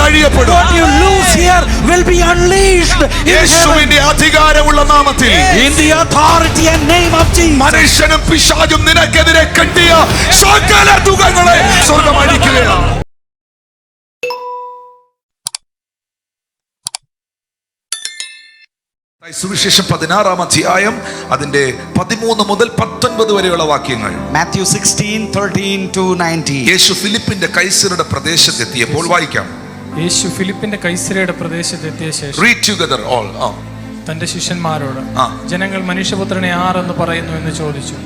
അഴിയപ്പെടും. What you lose here will be unleashed in heaven. യേശുവിന്റെ അധികാരമുള്ള നാമത്തിൽ, In the authority and name of Jesus. മനുഷ്യനും പിശാചും നിനക്കെതിരെ കെട്ടിയ സകല ദുഃഖങ്ങളെ സ്വർഗ്ഗം അഴിക്കുകയാണ്. സുവിശേഷം 16-ാം അധ്യായം അതിന്റെ 13 മുതൽ 19 വരെയുള്ള വാക്യങ്ങൾ. Matthew 16:13 to 19. യേശു ഫിലിപ്പിന്റെ കൈസരുടെ പ്രദേശത്തെത്തിയപ്പോൾ വായിക്കാം. യേശു ഫിലിപ്പിന്റെ കൈസരയുടെ പ്രദേശത്തെത്തിയ ശേഷം Read together all. തന്റെ ശിഷ്യന്മാരോട് ജനങ്ങൾ മനുഷ്യപുത്രനെ ആരെന്ന് പറയുന്നു എന്ന് ചോദിച്ചു.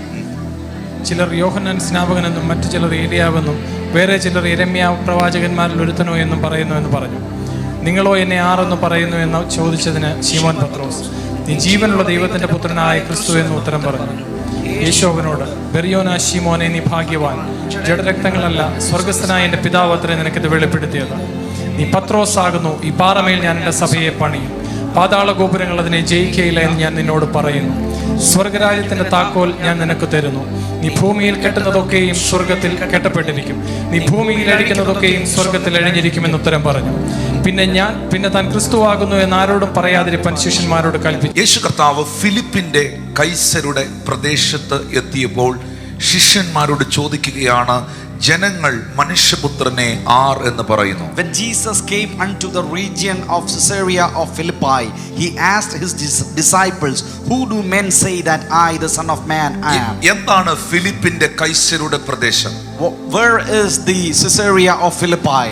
ചിലർ യോഹന്നാൻ സ്നാപകനെന്നും മറ്റു ചിലർ ഏലിയാവെന്നും വേറെ ചിലർ യിരെമ്യാ പ്രവാചകന്മാരിൽ ഒരുത്തനോ എന്നും പറയുന്നു എന്ന് പറഞ്ഞു. നിങ്ങളോ എന്നെ ആരെന്ന് പറയുന്നു എന്ന് ചോദിച്ചതിന് ശിമോൻ പത്രോസ്, നീ ജീവനുള്ള ദൈവത്തിന്റെ പുത്രനായ ക്രിസ്തു എന്ന് ഉത്തരം പറഞ്ഞു. യേശു അവനോട്, ബെറിയോനാ ശിമോനെ, നീ ഭാഗ്യവാൻ, ജഡരക്തങ്ങളല്ല സ്വർഗസ്ഥനായ എൻ്റെ പിതാവ് അത്രേ നിനക്കിത് വെളിപ്പെടുത്തിയത്. നീ പത്രോസ് ആകുന്നു, ഈ പാറമേൽ ഞാൻ എൻ്റെ സഭയെ പണിയും, പാതാള ഗോപുരങ്ങൾ അതിനെ ജയിക്കയില്ല എന്ന് ഞാൻ നിന്നോട് പറയുന്നു. സ്വർഗരാജ്യത്തിന്റെ താക്കോൽ ഞാൻ നിനക്ക് തരുന്നു. നീ ഭൂമിയിൽ കെട്ടുന്നതൊക്കെയും സ്വർഗത്തിൽ കെട്ടപ്പെട്ടിരിക്കും, നീ ഭൂമിയിൽ അഴിക്കുന്നതൊക്കെയും സ്വർഗത്തിൽ അഴിഞ്ഞിരിക്കുമെന്ന് ഉത്തരം പറഞ്ഞു. പിന്നെ താൻ ക്രിസ്തുവാകുന്നു എന്ന് ആരോടും പറയാതിരിപ്പാൻ ശിഷ്യന്മാരോട് കൽപ്പിച്ചു. യേശു കർത്താവ് ഫിലിപ്പിന്റെ കൈസരുടെ പ്രദേശത്ത് എത്തിയപ്പോൾ ശിഷ്യന്മാരോട് ചോദിക്കുകയാണ്, ജനങ്ങൾ മനുഷ്യപുത്രനെ ആർ എന്ന് പറയുന്നു. When Jesus came unto the region of Caesarea of Philippi, he asked his disciples, who do men say that I, the Son of Man, am? എന്താണ് ഫിലിപ്പിന്റെ കൈസരുടെ പ്രദേശം? Where is the Caesarea of Philippi?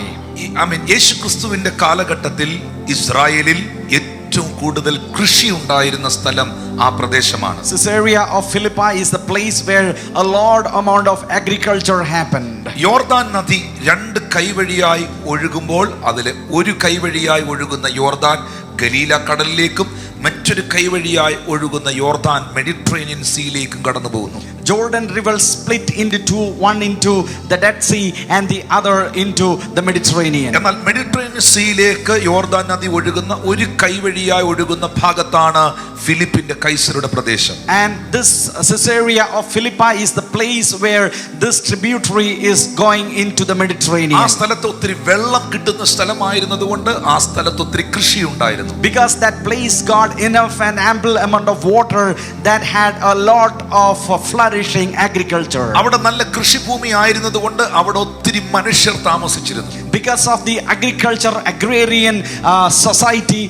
യേശു ക്രിസ്തുവിന്റെ കാലഘട്ടത്തിൽ ഇസ്രായേലിൽ ഏറ്റവും കൂടുതൽ കൃഷി ഉണ്ടായിരുന്ന സ്ഥലം ആ പ്രദേശമാണ്. Caesarea of Philippi is the place where a large amount of agriculture happened. യോർദാൻ നദി രണ്ട് കൈവഴിയായി ഒഴുകുമ്പോൾ അതിലെ ഒരു കൈവഴിയായി ഒഴുകുന്ന യോർദാൻ ഗലീല കടലിലേക്കും മറ്റൊരു കൈവഴിയായി ഒഴുകുന്ന യോർദാൻ മെഡിറ്ററേനിയൻ സീയിലേക്കും കടന്നു പോകുന്നു. Jordan River split into two, one into the Dead Sea and the other into the Mediterranean. എന്നാൽ മെഡിറ്ററേനിയൻ സീയിലേക്ക് യോർദാൻ നദി ഒഴുകുന്ന ഒരു കൈവഴിയായി ഒഴുകുന്ന ഭാഗത്താണ് ഫിലിപ്പിന്റെ കൈസരുടെ പ്രദേശം. And this Caesarea of Philippi is the place where this tributary is going into the Mediterranean. ആ സ്ഥലത്ത് ഒത്തിരി വെള്ളം കിട്ടുന്ന സ്ഥലമായിരുന്നതുകൊണ്ട് ആ സ്ഥലത്ത് ഒത്തിരി കൃഷി ഉണ്ടായിരുന്നു. Because that place got enough and ample amount of water that had a lot of flourishing agriculture. അവിടെ നല്ല കൃഷിഭൂമി ആയിരുന്നതുകൊണ്ട് അവിടെ ഒത്തിരി മനുഷ്യർ താമസിച്ചിരുന്നു. Because of the agriculture agrarian society,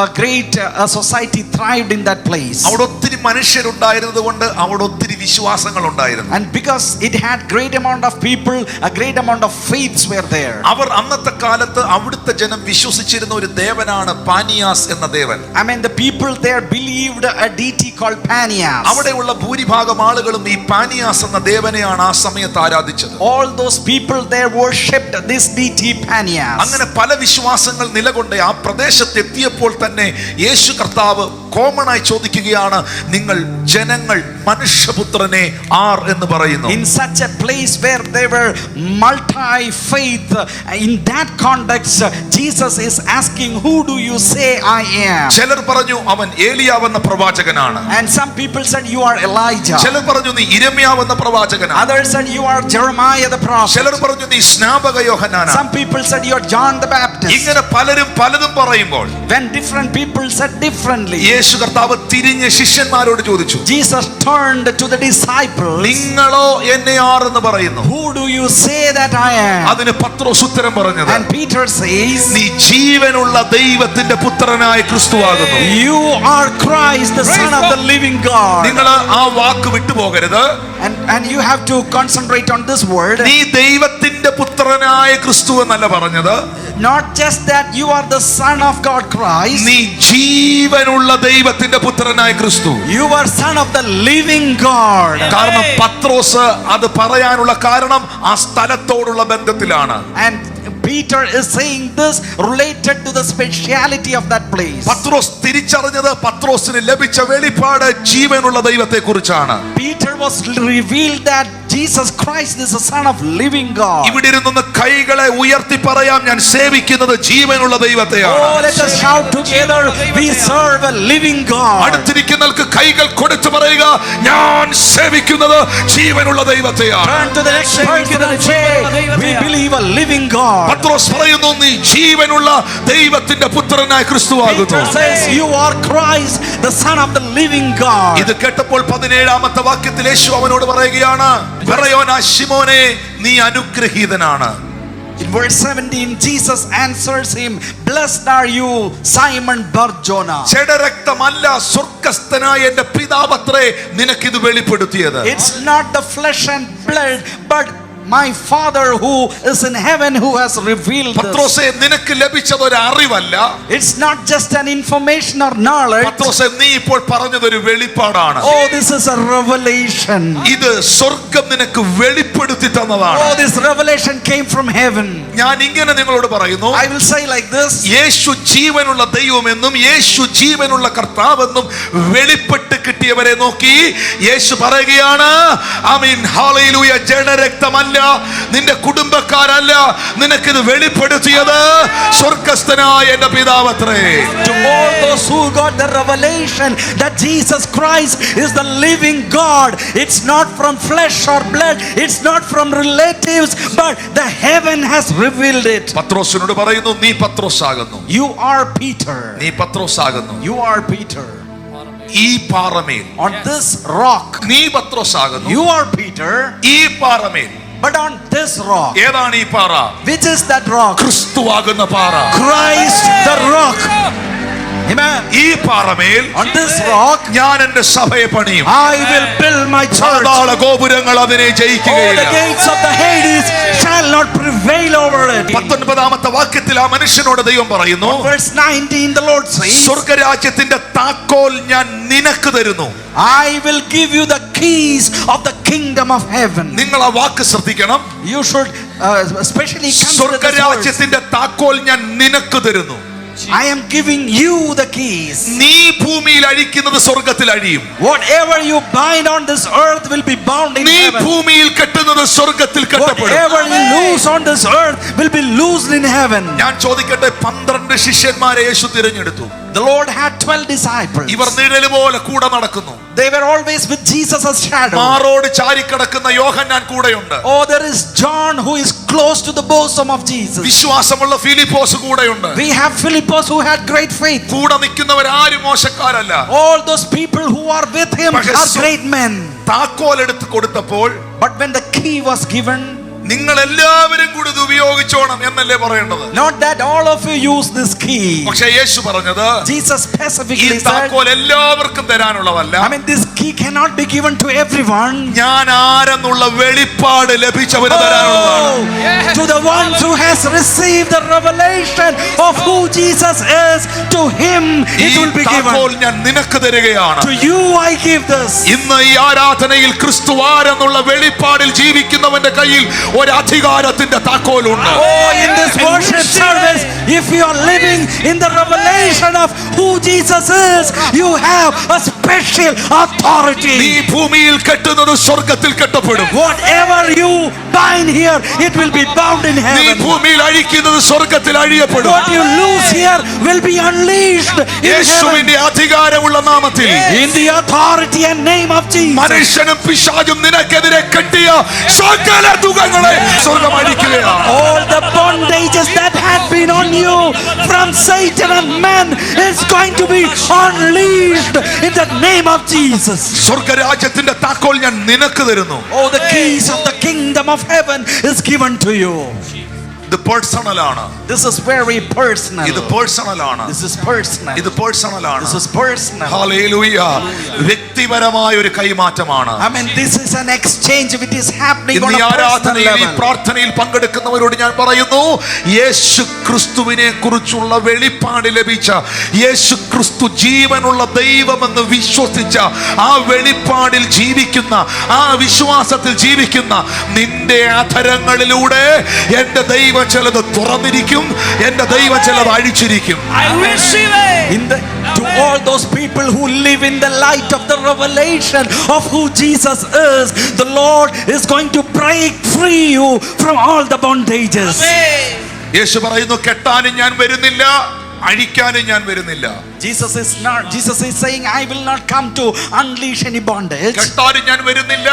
a great society thrived in that place. അവിടെ ഒത്തിരി മനുഷ്യരുണ്ടായിരുന്നതുകൊണ്ട് അവിടെ ഒത്തിരി വിശ്വാസങ്ങൾ ഉണ്ടായിരുന്നു. And because it had great amount of people, a great amount of faiths were there. അവർ അന്നത്തെ കാലത്ത് അവിടുത്തെ ജനം വിശ്വസിച്ചിരുന്ന ഒരു ദേവനാണ് പാനിയാസ് എന്ന ദേവൻ. The people there believed a deity called Panias. അവിടെയുള്ള ഭൂരിഭാഗം ആളുകളും ഈ പാനിയാസ് എന്ന ദേവനെയാണ് ആ സമയത്ത് ആരാധിച്ചത്. All those people there worshipped this deity Panias. അങ്ങനെ പല വിശ്വാസങ്ങൾ നിലകൊണ്ട് ആ പ്രദേശത്ത് എത്തിയപ്പോൾ തന്നെ യേശു കർത്താവ് കോമൺ ആയി ചോദിക്കുകയാണ്, നിങ്ങൾ ജനങ്ങൾ മനുഷ്യപുത്രനെ ആർ എന്ന് പറയുന്നു. In such a place where there were multi faith, in that context Jesus is asking, who do you say I am? ചിലർ പറഞ്ഞു അവൻ ഏലിയാവെന്ന പ്രവാചകനാണ്. And some people said you are Elijah. ചിലർ പറഞ്ഞു നീ യിരെമ്യാവെന്ന പ്രവാചകനാണ്. Others said you are Jeremiah the prophet. ചിലർ പറഞ്ഞു നീ സ്നാപക യോഹന്നാനാണ്. Some people said you are John the Baptist. ഇങ്ങനെ പലരും പലതും പറയുമ്പോൾ when different people said differently, യേശു കർത്താവ് തിരിഞ്ഞ് ശിഷ്യന്മാരോട് ചോദിച്ചു, Jesus turned to the disciples, നിങ്ങളോ എന്നെ ആർ എന്ന് പറയുന്നു? who do you say that I am? അതിന് പത്രോസ് ഉത്തരം പറഞ്ഞത്, and Peter says, നീ ജീവനുള്ള ദൈവത്തിന്റെ പുത്രനായ ക്രിസ്തുവാകുന്നു. you are Christ, the Son of the living God. നിങ്ങൾ ആ വാക്ക് വിട്ടുപോകരുത്. and you have to concentrate on this word. നീ ദൈവത്തിന്റെ പുത്രനായ ക്രിസ്തു എന്നല്ല പറഞ്ഞത്. not just that you are the Son of God Christ, നീ ജീവനുള്ള ദൈവത്തിന്റെ പുത്രനായ ക്രിസ്തു. you are Son of the living God. കാരണം പത്രോസ് അത് പറയാനുള്ള കാരണം ആ സ്ഥലത്തോടുള്ള ബന്ധത്തിലാണ്. and Peter is saying this related to the speciality of that place. പത്രോസ് തിരിച്ചറിഞ്ഞത് പത്രോസിന് ലഭിച്ച വെളിപ്പാട് ജീവനുള്ള ദൈവത്തെ കുറിച്ചാണ്. Peter was revealed that Jesus Christ is the Son of living God. ഇവിടെ ഇരുന്ന് കൈകളെ ഉയർത്തി പറയാം, ഞാൻ സേവിക്കുന്നത് ജീവനുള്ള ദൈവത്തെയാണ്. Oh, let us shout together, we serve a living God. അടുത്തിരിക്കുന്നവർക്ക് കൈകൾ കൊടുത്തു പറയുക, ഞാൻ സേവിക്കുന്നത് ജീവനുള്ള ദൈവത്തെയാണ്. Turn to the next person and say, we believe a living God. പത്രോസ് പറയുന്നു, നീ ജീവനുള്ള ദൈവത്തിന്റെ പുത്രനായ ക്രിസ്തുവാകുന്നു. Peter says, you are Christ, the Son of the living God. ഇത് കേട്ടപ്പോൾ 17ാമത്തെ വാക്യത്തിൽ യേശു അവനോട് പറയുകയാണ്, ബറയോനാ ശിമോനേ, നീ അനുഗ്രഹീതനാണ്. In verse 17, Jesus answers him, blessed are you, Simon Bar-Jonah. ജഡരക്തമല്ല, സ്വർഗ്ഗസ്ഥനായ എന്റെ പിതാവത്രേ നിനക്കിത് വെളിപ്പെടുത്തിയത്. It's not the flesh and blood, but my Father who is in heaven who has revealed this. പത്രോസേ, നിനക്ക് ലഭിച്ചത് ഒരു അറിവല്ല. It's not just an information or knowledge. പത്രോസേ, നീ ഇപ്പോൾ പറഞ്ഞതൊരു വെളിപ്പാടാണ്. Oh, this is a revelation. ഇത് സ്വർഗ്ഗം നിനക്ക് വെളിപ്പെടുത്തി തന്നതാണ്. Oh, this revelation came from heaven. ഞാൻ ഇങ്ങനെ നിങ്ങളോട് പറയുന്നു, I will say like this. യേശു ജീവനുള്ള ദൈവമെന്നും യേശു ജീവനുള്ള കർത്താവെന്നും വെളിപ്പെട്ട് കിട്ടിയവരെ നോക്കി യേശു പറയുകയാണ്, ആമീൻ, ഹല്ലേലൂയ, ജഡരക്തമല്ല, നിന്റെ കുടുംബക്കാരല്ല, നിനക്കിത് വെളിപ്പെടുത്തിയത് സ്വർഗ്ഗസ്ഥനായ എന്റെ പിതാവത്രേ. To all those who got the revelation that Jesus Christ is the living God, it's not from flesh or blood, it's not from relatives, but the heaven has revealed it. പത്രോസിനോട് പറയുന്നു, നീ പത്രോസാകുന്നു. You are Peter. നീ പത്രോസാകുന്നു. You are Peter. ഈ പാറമേൽ, On this rock, നീ പത്രോസാകുന്നു. you are Peter. ഈ പാറമേൽ, But on this rock, ഏതാണ് ഈ പാറ? which is that rock? ക്രിസ്തുവാകുന്ന പാറ. Christ the rock. Amen. ഈ പാറമേൽ, On this rock, ഞാൻ എന്റെ സഭയെ പണിയും. I will build my church. പാതാള ഗോപുരങ്ങൾ അതിനെ All the ജയിക്കുകയില്ല. gates of the Hades shall not prevail over it. 19ാമത്തെ വാക്യത്തിൽ ആ മനുഷ്യനോട് ദൈവം പറയുന്നു, Verse 19, the Lord says, സ്വർഗരാജ്യത്തിന്റെ താക്കോൽ ഞാൻ നിനക്ക് തരുന്നു. I will give you the keys of the kingdom of heaven. നിങ്ങൾ ആ വാക്ക് ശ്രദ്ധിക്കണം. You should especially consider this word. സ്വർഗരാജ്യത്തിന്റെ താക്കോൽ ഞാൻ നിനക്ക് തരുന്നു. I am giving you the keys. നീ ഭൂമിയിൽ അഴിക്കുന്നത് സ്വർഗത്തിൽ അഴിയും. Whatever you bind on this earth will be bound in നീ heaven. ഭൂമിയിൽ കെട്ടുന്നത് സ്വർഗത്തിൽ കെട്ടപ്പെടും. Whatever you loose on this earth will be loosed in heaven. ഞാൻ ചോദിക്കട്ടെ, 12 ശിഷ്യന്മാരെ യേശു തിരഞ്ഞെടുത്തു. The Lord had 12 disciples. ഇവർ നിഴല് പോലെ കൂടെ നടക്കുന്നു. They were always with Jesus as shadow. മാറോട് ചാരിക്കിടക്കുന്ന യോഹന്നാൻ കൂടെയുണ്ട്. Oh, there is John who is close to the bosom of Jesus. വിശ്വാസമുള്ള ഫിലിപ്പോസ് കൂടെയുണ്ട്. We have Philippus who had great faith. കൂടെ നിൽക്കുന്നവരാരും മോശക്കാരല്ല. All those people who are with him പക്ഷേ are great men. താക്കോൽ എടുത്ത് കൊടുത്തപ്പോൾ, But when the key was given, നിങ്ങൾ എല്ലാവരും കൂടി ഇത് ഉപയോഗിച്ചോണം എന്നല്ലേ പറയേണ്ടത്. not that all of you use this key. പക്ഷേ യേശു പറഞ്ഞത്, Jesus ഈ specifically said, താക്കോൽ എല്ലാവർക്കും തരാനുള്ളതല്ല. I mean, this key cannot be given to everyone. ഞാൻ ആരെന്നുള്ള വെളിപ്പാട് ലഭിച്ചവന് തരാനുള്ളതാണ്. Oh, to the ones who has received the revelation of who Jesus is, to him ഈ it will be താക്കോൽ given. ഞാൻ നിനക്ക് തരികയാണ്. To you I give this. ഇന്ന് ഈ ആരാധനയിൽ ക്രിസ്തു ആരെന്നുള്ള വെളിപ്പാടിൽ ജീവിക്കുന്നവന്റെ കയ്യിൽ ഒരു അധികാരത്തിന്റെ താക്കോലുണ്ട്. Oh, in this worship service, if you are living in the revelation of who Jesus is, you have a special നീ authority. ഭൂമിയിൽ കെട്ടുന്നത് സ്വർഗത്തിൽ കെട്ടപ്പെടും. Whatever you bind here, it will be bound in നീ heaven. ഭൂമിയിൽ അഴിക്കുന്നത് സ്വർഗത്തിൽ അഴിയപ്പെടും. What you lose here will be unleashed in heaven. യേശുവിന്റെ അധികാരമുള്ള നാമത്തിൽ, In the authority and name of Jesus. മനുഷ്യനും പിശാചും നിനക്കെതിരെ കെട്ടിയ സകല ദുഃഖങ്ങളെ സ്വർഗം അഴിക്കുകയാണ്. All the bondages that had been on you from Satan and man is going to be unleashed in the name of Jesus. സ്വർഗരാജ്യത്തിന്റെ താക്കോൽ ഞാൻ നിനക്ക് തരുന്നു. Oh, the keys of the kingdom of heaven is given to you. ഇത് personal ആണ്. This is very personal. ഇത് personal ആണ്. This is personal. ഇത് personal ആണ്. This is personal. ഹല്ലേലൂയ. വ്യക്തിപരമായ ഒരു കൈമാറ്റമാണ്. I mean, this is an exchange which is happening on ഇന്ന് a personal ആരാധനയിൽ ഈ level. പ്രാർത്ഥനയിൽ പങ്കെടുക്കുന്നവരോട് ഞാൻ പറയുന്നു, യേശു ക്രിസ്തുവിനെ കുറിച്ചുള്ള വെളിപ്പാട് ലഭിച്ച, യേശു ക്രിസ്തു ജീവനുള്ള ദൈവമെന്ന് വിശ്വസിച്ച, ആ വെളിപ്പാടിൽ ജീവിക്കുന്ന, ആ വിശ്വാസത്തിൽ ജീവിക്കുന്ന നിന്റെ അധരങ്ങളിലൂടെ എന്റെ ദൈവം ചിലത് തുറന്നിരിക്കും, എന്റെ ദൈവം ചിലത് അഴിച്ചിരിക്കും. In the To all those people who live in the light of the revelation of who Jesus is, the Lord is going to break free you from all the bondages. യേശു പറയുന്നു, കെട്ടാനും ഞാൻ വരുന്നില്ല, അഴിക്കാനും ഞാൻ വരുന്നില്ല. Jesus is saying, I will not come to unleash any bondage. കെട്ടാനും ഞാൻ വരുന്നില്ല,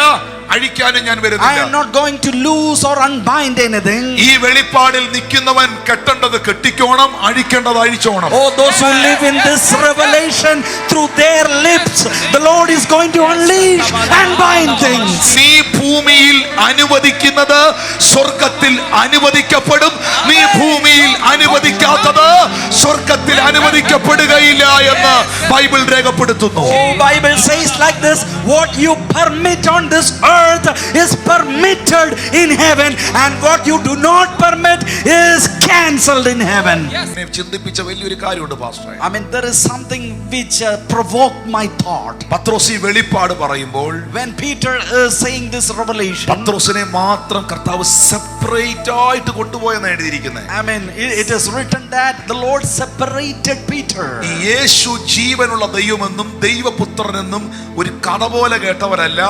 അഴിക്കാനും ഞാൻ I വരുന്നില്ല. am not going to loose or unbind anything. ഈ വെളിപ്പാടിൽ നിൽക്കുന്നവൻ കെട്ടേണ്ടത് കെട്ടിക്കോണം, അഴിക്കേണ്ടത് അഴിച്ചോണം. Oh, those who live in this revelation, through their lips, the Lord is going to unleash and bind things. നീ ഭൂമിയിൽ അനുവദിക്കുന്നത് സ്വർഗത്തിൽ അനുവദിക്കപ്പെടും. നീ ഭൂമിയിൽ അനുവദിക്കാത്തത് സ്വർഗത്തിൽ അനുവദിക്കപ്പെടുകയില്ല എന്ന് ബൈബിൾ രേഖപ്പെടുത്തുന്നു. Oh, Bible says like this, what you permit on this earth is permitted in heaven, and what you do not permit is cancelled in heaven. എന്നെ ചിന്തിപ്പിച്ച വലിയൊരു കാര്യമുണ്ട് പാസ്റ്ററെ. I mean, there is something which provoked my thought. പത്രോസ് ഈ വെളിപ്പാട് പറയുമ്പോൾ, When Peter is saying this revelation, പത്രോസിനെ മാത്രം കർത്താവ് സെപ്പറേറ്റ് ആയിട്ട് കൊണ്ടുപോയെന്ന് എഴുതിയിരിക്കുന്നത്. I mean, it is written that the Lord separated Peter. ഈ യേശു ജീവനുള്ള ദൈവമെന്നും ദൈവപുത്രനെന്നും ഒരു കഥ പോലെ കേട്ടവരല്ല,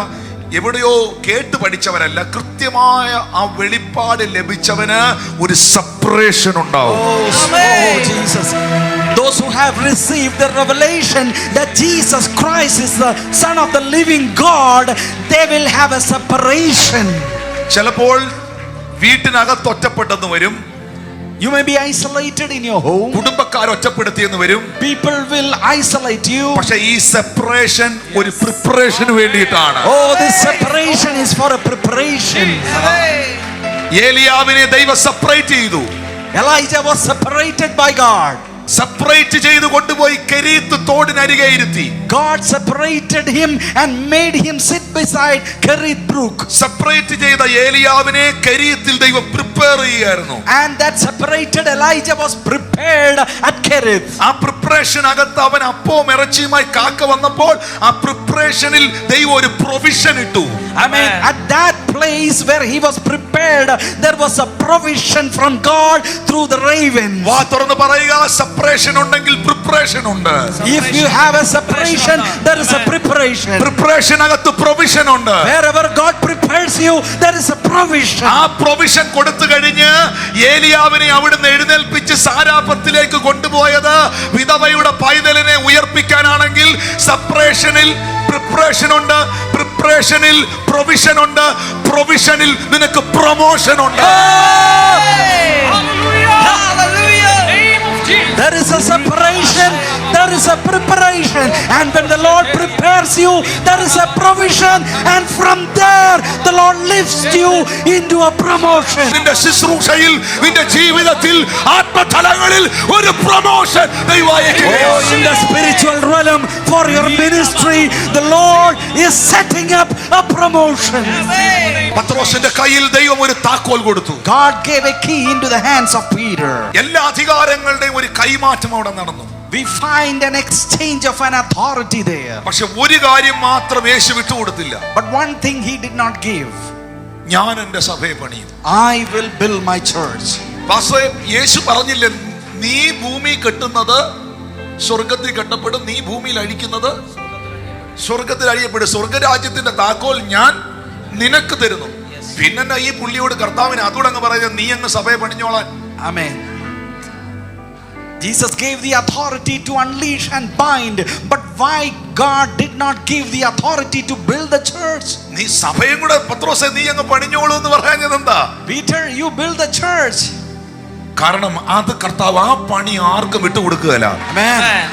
എവിടെയോ കേട്ട് പഠിച്ചവരല്ല. കൃത്യമായ ആ വെളിപ്പാട് ലഭിച്ചവന് ഒരു സെപ്പറേഷൻ ഉണ്ടാവും. Oh, Jesus. Those who have received the revelation that Jesus Christ is the Son of the living God, they will have a separation. ചിലപ്പോൾ വീട്ടിനകത്ത് ഒറ്റപ്പെട്ടെന്ന് വരും. You may be isolated in your home. കുടുംബക്കാർ ഒറ്റപ്പെടുത്തിയെന്ന് വരും. People will isolate you. പക്ഷേ ഈ separation ഒരു പ്രിപ്പറേഷന് വേണ്ടിയിട്ടാണ്. Oh, this separation is for a preparation. ഏലിയാവിനെ ദൈവം സെപ്പറേറ്റ് ചെയ്തു. Elijah was separated by God. Separate ചെയ്ത് കൊണ്ടുപോയി കെരീത്ത് തോടിനരികെ ഇരുത്തി. God separated him and made him sit beside Kerith brook. Separate ചെയ്ത ഏലിയാവിനെ കെരീത്തിൽ ദൈവം പ്രിപ്പയർ ചെയ്യുകയായിരുന്നു. And that separated Elijah was prepared at Kerith. ആ പ്രിപ്പറേഷൻ അകത്ത് അവൻ അപ്പവും ഇറച്ചിയുമായി കാക്ക വന്നപ്പോൾ ആ പ്രിപ്പറേഷനിൽ ദൈവം ഒരു പ്രൊവിഷൻ ഇട്ടു. I mean, at that place where he was prepared, there was a provision from God through the raven. വാ തുറന്ന് പറയുക, സെപ്പറേഷൻ ഉണ്ടെങ്കിൽ പ്രിപ്പറേഷൻ ഉണ്ട്. If you have a separation, there is a preparation. Preparation അകത്ത് provision ഉണ്ട്. Wherever God prepares you, there is a provision. ആ provision കൊടുത്തു കഴിഞ്ഞ് ഏലിയാവിനെ അവിടുന്ന് എഴുന്നേൽപ്പിച്ച് സാരാഫത്തിലേക്ക് കൊണ്ടുപോയത് വിധവയുടെ പൈതലിനെ ഉയർപ്പിക്കാനാണെങ്കിൽ സെപ്പറേഷനിൽ പ്രിപ്പറേഷൻ ഉണ്ട്, പ്രിപ്പറേഷനിൽ പ്രൊവിഷൻ ഉണ്ട്, പ്രൊവിഷനിൽ നിനക്ക് പ്രൊമോഷൻ ഉണ്ട്. There is a separation, there is a preparation, and when the Lord prepares you, there is a provision, and from there the Lord lifts you into a promotion. നിന്റെ ശുശ്രൂഷയിൽ, നിന്റെ ജീവിതത്തിൽ, ആത്മതലങ്ങളിൽ ഒരു promotion ദൈവം Oh, in the spiritual realm for your ministry, the Lord is setting up a promotion. പത്രോസിന്റെ കയ്യിൽ ദൈവം ഒരു താക്കോൽ കൊടുത്തു. God gave a key into the hands of Peter. എല്ലാ അധികാരങ്ങളുടെയും ഒരു കൈമാറ്റം അവിടെ നടന്നു. We find an exchange of an authority there. പക്ഷെ ഒരു കാര്യം മാത്രം യേശു വിട്ടുകൊടുത്തില്ല. But one thing he did not give. ഞാൻ എൻ്റെ സഭയെ പണിയും. I will build my church. പാസ്റ്ററെ, യേശു പറഞ്ഞില്ലേ, നീ ഭൂമി കെട്ടുന്നത് സ്വർഗത്തിൽ കെട്ടപ്പെടും, നീ ഭൂമിയിൽ അഴിക്കുന്നത് സ്വർഗത്തിൽ അഴിയപ്പെടും. സ്വർഗരാജ്യത്തിന്റെ താക്കോൽ ഞാൻ നിനക്ക് തരുന്നു. പിന്നെ ഈ പുള്ളിയോട് കർത്താവിന് അതുകൂടെ അങ്ങ് പറയുന്നത്, നീ അങ്ങ് സഭയെ പണിഞ്ഞോളാൻ. Amen. Jesus gave the authority to unleash and bind, but why God did not give the authority to build the church? നീ സഭയും കൂടെ പത്രോസേ നീ അങ്ങ് പണിഞ്ഞോളൂ എന്ന് പറഞ്ഞത് എന്താ? Peter, you build the church. കാരണം അത് കർത്താവ് ആ പണി ആർക്കും വിട്ടുകൊടുക്കുകയല്ല. Amen.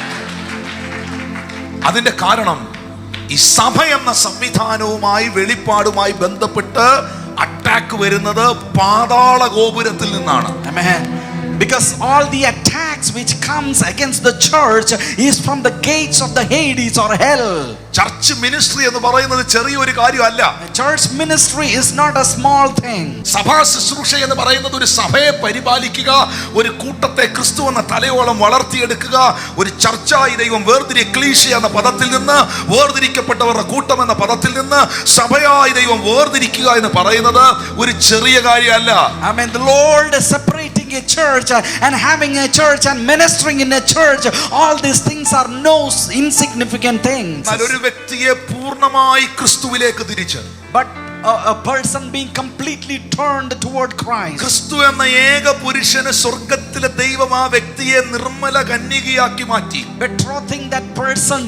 അതിന്റെ കാരണം ഈ സഭ എന്ന സംവിധാനവുമായി വെളിപ്പാടുമായി ബന്ധപ്പെട്ട് അറ്റാക്ക് വരുന്നത് പാതാള ഗോപുരത്തിൽ നിന്നാണ്. Amen. Because all the attacks which comes against the church is from the gates of the Hades or hell. Church ministry എന്ന് പറയുന്നത് ചെറിയൊരു കാര്യമല്ല. Church ministry is not a small thing. സഭാ ശുശ്രൂഷ എന്ന് പറയുന്നത് ഒരു സഭയെ പരിപാലിക്കുക, ഒരു കൂട്ടത്തെ ക്രിസ്തു എന്ന തലയോളം വളർത്തിയെടുക്കുക. ഒരു ചർച്ചായി ദൈവം എക്ലീഷ്യ എന്ന പദത്തിൽ നിന്ന്, വേർതിരിക്കപ്പെട്ടവരുടെ കൂട്ടം എന്ന പദത്തിൽ നിന്ന് സഭയായി ദൈവം വേർതിരിക്കുക എന്ന് പറയുന്നത് ഒരു ചെറിയ കാര്യമല്ല. I mean, the Lord is separating a church and having a church and ministering in a church, all these things are no insignificant things. എന്നാൽ ഒരു വ്യക്തിയെ പൂർണ്ണമായി ക്രിസ്തുവിലേക്ക് തിരിച്ച്, But a person being completely turned toward Christ, ക്രിസ്തു എന്ന ഏക പുരുഷന് സ്വർഗത്തിലെ ദൈവം ആ വ്യക്തിയെ നിർമ്മല കന്യകയാക്കി മാറ്റി. betrothing that person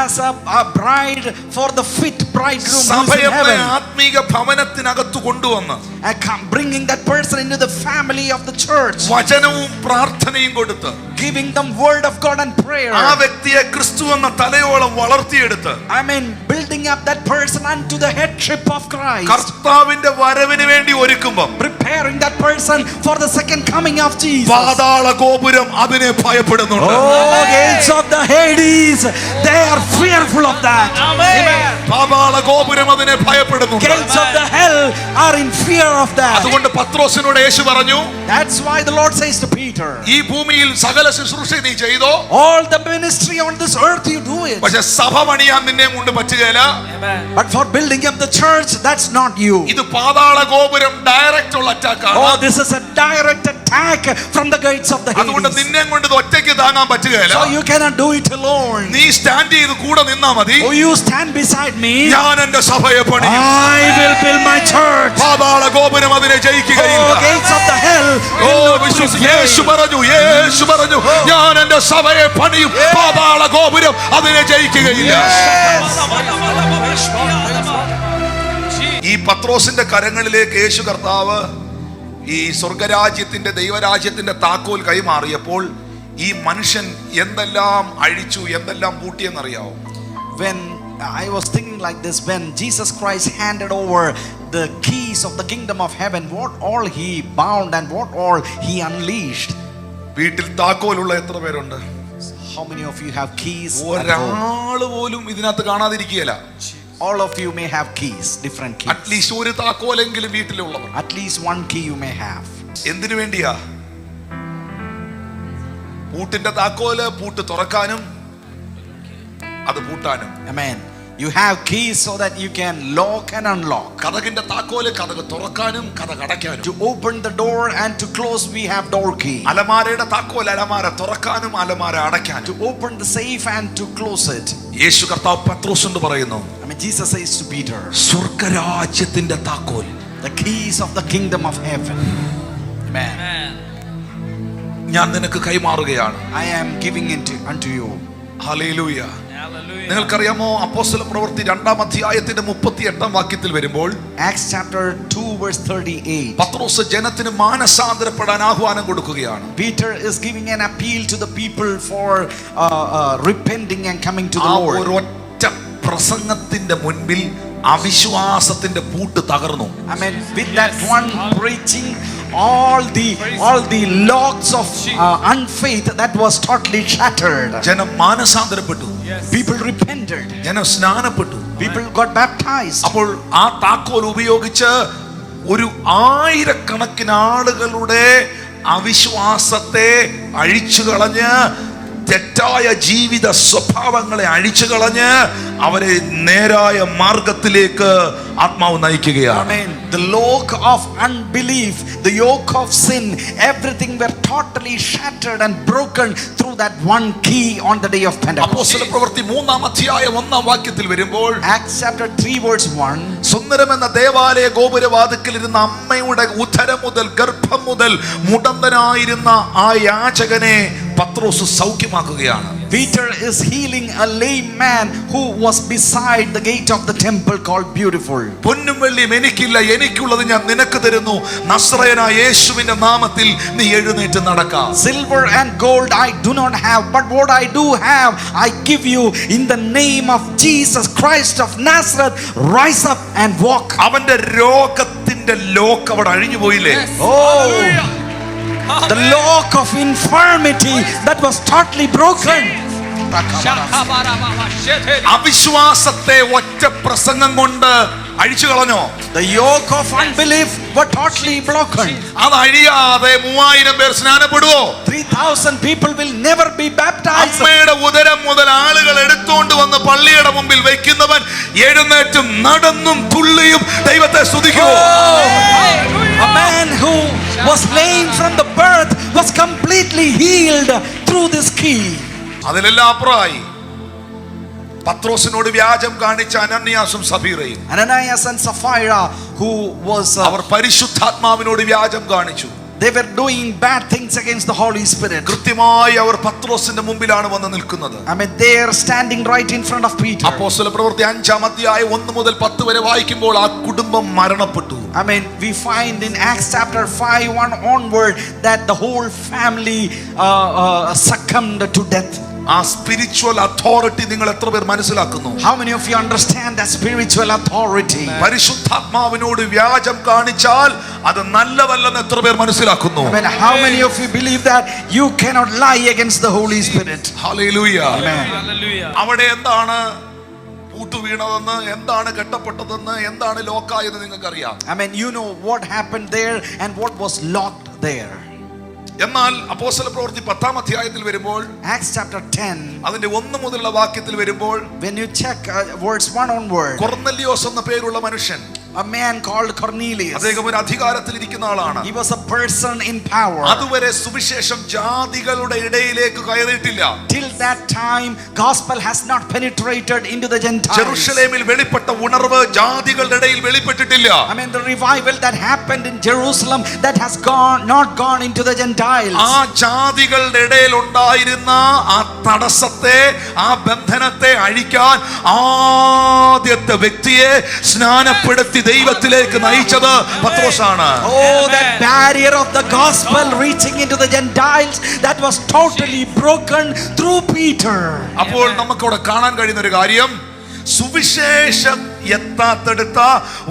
as a bride for the fit bridegroom who is in സഭയുടെ heaven, ആത്മീക ഭവനത്തിനകത്ത് കൊണ്ടുവന്ന് bringing that person into the family of the church, വചനവും പ്രാർത്ഥനയും കൊടുത്ത് giving them word of God and prayer. ആ വ്യക്തിയെ ക്രിസ്തു എന്ന തലയോളം വളർത്തിയെടുത്ത്, Building up that person unto the headship of Christ, കർത്താവിന്റെ വരവിന് വേണ്ടി ഒരുക്കുമ്പോൾ preparing that person for the second coming of Jesus. പാതാള ഗോപുരം അതിനെ ഭയപ്പെടുന്നുണ്ട്. Oh, gates of the Hades, they are fearful of that. Amen. പാതാള ഗോപുരം അതിനെ ഭയപ്പെടുന്നുണ്ട്. Gates of the hell are in fear of that. അതുകൊണ്ട് പത്രോസിനോട് യേശു പറഞ്ഞു, That's why the Lord says to Peter, ഈ ഭൂമിയിൽ സകല ശുശ്രൂഷ നീ ചെയ്തോ, all the ministry on this earth you do it, പക്ഷെ സഭ പണിയാൻ നിന്നെ കൊണ്ട് പറ്റുകയില്ല. but for building up the church, that's not you. ഇത് പാതാള ഗോപുരം ഡയറക്റ്റ് ഉള്ള അറ്റാക്ക് ആണ്. Oh, this is a direct attack from the gates of the അതുകൊണ്ട് Hades. നിന്നെ കൊണ്ട് ഇത് ഒറ്റയ്ക്ക് താങ്ങാൻ പറ്റുകയില്ല. So you cannot do it alone. നീ സ്റ്റാൻഡ് ചെയ്ത് കൂടെ നിന്നാ മതി. Oh, you stand beside me. ഞാൻ എന്റെ സഭയെ പണിയും. I will build my church. പാതാള ഗോപുരം അതിനെ ജയിക്കുകയില്ല. Oh, gates of the hell oh will not വിശ്വസിക്കുക. prevail. യേശു പറഞ്ഞു ഞാൻ എന്റെ സഭയെ പണിയും, പാതാള ഗോപുരം അതിനെ ജയിക്കുകയില്ല. ഈ പത്രോസിന്റെ കരങ്ങളിലേക്ക് യേശു കർത്താവ് ഈ സ്വർഗരാജ്യത്തിന്റെ ദൈവരാജ്യത്തിന്റെ താക്കോൽ കൈമാറിയപ്പോൾ ഈ മനുഷ്യൻ എന്തെല്ലാം അഴിച്ചു, എന്തെല്ലാം പൂട്ടിയെന്നറിയാവോ? When I was thinking like this, when Jesus Christ handed over the keys of the kingdom of heaven, what all he bound and what all he unleashed. വീട്ടിൽ താക്കോലുള്ള എത്ര പേരുണ്ട്? How many of you have keys at home? ഒരാള് പോലും ഇതിനകത്ത് കാണാതിരിക്കുകയില്ല. All of you may have keys, different keys. At least ഒരു താക്കോലെങ്കിലും വീട്ടിലുള്ളവർ. At least one key you may have. എന്തിനു വേണ്ടിയാ? പൂട്ടിന്റെ താക്കോല് പൂട്ട് തുറക്കാനും അത് പൂട്ടാനും. Amen. You have keys so that you can lock and unlock. കതകിന്റെ താക്കോല് കതക് തുറക്കാനും കതക് അടയ്ക്കാനും. To open the door and to close we have door key. അലമാരയുടെ താക്കോൽ അലമാര തുറക്കാനും അലമാര അടയ്ക്കാനും. To open the safe and to close it. യേശു കർത്താവ് പത്രോസിനോട് പറയുന്നു, Jesus says to Peter, സ്വർഗരാജ്യത്തിന്റെ താക്കോൽ, the keys of the kingdom of heaven. Amen. ഞാൻ നിനക്ക് കൈമാറുകയാണ്. I am giving it unto you. Hallelujah. നിങ്ങൾക്കറിയാമോ, അപ്പോസ്തല പ്രവൃത്തി 2-ാം അധ്യായത്തിന്റെ 38-ാം വാക്യത്തിൽ വരുമ്പോൾ Acts chapter 2 verse 38. പത്രോസ് ജനത്തിന് മാനസാന്തരപ്പെടാൻ ആഹ്വാനം കൊടുക്കുകയാണ്. Peter is giving an appeal to the people for repenting and coming to the ആ Lord. ഒരൊറ്റ പ്രസംഗത്തിന്റെ മുൻപിൽ അവിശ്വാസത്തിന്റെ പൂട്ട് തകർന്നു. Amen. With that one preaching, all the locks of unfaith that was totally shattered. ജനം മാനസാന്തരപ്പെട്ടു. People repented. ജനം സ്നാനപ്പെട്ടു. People got baptized. അപ്പോൾ ആ താക്കോൽ ഉപയോഗിച്ച് ഒരു 1000കണക്കിന് ആളുകളുടെ അവിശ്വാസത്തെ അഴിച്ചു കളഞ്ഞ്, തെറ്റായ ജീവിത സ്വഭാവങ്ങളെ അഴിച്ചു കളഞ്ഞ് അവരെ നേരായ മാർഗത്തിലേക്ക് ആത്മാവ് നയിക്കുകയാണ്. Amen. The yoke of unbelief, the yoke of sin, everything were totally shattered and broken through that one key on the day of Pentecost. അപ്പോസ്തല പ്രവൃത്തി 3-ാം അധ്യായം 1-ാം വാക്യത്തിൽ വരുമ്പോൾ Acts chapter 3 verse 1. സുന്ദരമെന്ന ദേവാലയ ഗോപുരവാതിക്കലിരുന്ന അമ്മയുടെ ഉദരം മുതൽ ഗർഭം മുതൽ മുടന്തനായിരുന്ന ആ യാചകനെ പത്രോസ് സൗഖ്യമാക്കുകയാണ്. Peter is healing a lame man who was beside the gate of the temple called Beautiful. പൊന്നും വെള്ളിയും എനിക്കില്ല, എനിക്കുള്ളത് ഞാൻ നിനക്ക് തരുന്നു, നസ്രയനായ യേശുവിന്റെ നാമത്തിൽ നീ എഴുന്നേറ്റ് നടക്കാം. Silver and gold I do not have, but what I do have I give you. In the name of Jesus Christ of Nazareth, rise up and walk. അവന്റെ രോഗത്തിന്റെ ലോക്ക് അവിടെ അഴിഞ്ഞു പോയില്ലേ? Oh, the lock of infirmity that was totally broken. അവിശ്വാസത്തെ ഒറ്റ പ്രസംഗം കൊണ്ട് അഴിച്ചു കളഞ്ഞോ? The yoke of unbelief were totally broken. അത് അഴിയാതെ 3000 പേർ സ്നാനപ്പെടുവോ? 3000 people will never be baptized. അമ്മയുടെ ഉദരം മുതൽ ആളുകൾ എടുത്തുകൊണ്ട് വന്ന് പള്ളിയുടെ മുമ്പിൽ വെക്കുന്നവൻ എഴുന്നേറ്റും നടന്നും തുള്ളിയും ദൈവത്തെ സ്തുതിക്കുമോ? A man who was lame from the birth was completely healed through this key. അതിലെല്ലാം അപ്പുറമായി പത്രോസിനോട് വ്യാജം കാണിച്ച അനന്യാസും സഫീറയും, Ananias and Sapphira, who was അവർ പരിശുദ്ധാത്മാവിനോട് വ്യാജം കാണിച്ചു. they were doing bad things against the Holy Spirit. കൃത്യമായി അവർ പത്രോസിന്റെ മുമ്പിലാണ് വന്ന് നിൽക്കുന്നത്. I mean, they are standing right in front of Peter. അപ്പോസ്തല പ്രവൃത്തി 5-ാം അധ്യായം 1 മുതൽ 10 വരെ വായിക്കുമ്പോൾ ആ കുടുംബം മരണപ്പെട്ടു. I mean, we find in Acts chapter 5:1 onward that the whole family succumbed to death. ആ സ്പിരിച്വൽ അതോറിറ്റി നിങ്ങൾ എത്ര പേർ മനസ്സിലാക്കുന്നു? How many of you understand that spiritual authority? പരിശുദ്ധാത്മാവിനോട് വ്യാജം കാണിച്ചാൽ അത് നല്ലതല്ലെന്ന് എത്ര പേർ മനസ്സിലാക്കുന്നു? I mean, how many of you believe that you cannot lie against the Holy Spirit? Hallelujah. Hallelujah. അവിടെ എന്താണ് പൂട്ടു വീണതെന്ന്, എന്താണ് കെട്ടപ്പെട്ടതെന്ന്, എന്താണ് ലോക്കായെന്ന് നിങ്ങൾക്കറിയാം. I mean, you know what happened there and what was locked there. എന്നാൽ അപ്പോസ്തല പ്രവൃത്തി 10-ാം അധ്യായത്തിൽ വരുമ്പോൾ, Acts chapter 10, അതിന്റെ 1 മുതലുള്ള വാക്യത്തിൽ വരുമ്പോൾ, when you check verse 1 onward, കൊർനെല്യോസ് എന്ന പേരുള്ള മനുഷ്യൻ, a man called Cornelius, അദ്ദേഹം ഒരു അധികാരത്തിൽ ഇരിക്കുന്ന ആളാണ്. he was a person in power. അതുവരെ സുവിശേഷം ജാതികളുടെ ഇടയിലേക്ക് കയറിയിട്ടില്ല. Till that time gospel has not penetrated into the Gentiles. ജെറുസലേമിൽ വെളിപ്പെട്ട ഉണർവ് ജാതികളുടെ ഇടയിൽ വെളിപ്പെട്ടിട്ടില്ല. I mean, the revival that happened in Jerusalem, that has not gone into the Gentiles. ആ ജാതികളുടെ ഇടയിൽ ഉണ്ടായിരുന്ന ആ തടസ്സത്തെ, ആ ബന്ധനത്തെ അഴിക്കാൻ ആദ്യത്തെ വ്യക്തിയെ സ്നാനപ്പെടുത്തി ദൈവത്തിലേക്ക് നയിച്ചത് പത്രോസാണ്. Oh, that barrier of the gospel reaching into the Gentiles, that was totally broken through Peter. അപ്പോൾ നമുക്കവിടെ കാണാൻ കഴിയുന്ന ഒരു കാര്യം, സുവിശേഷം എത്താത്തെടുത്ത,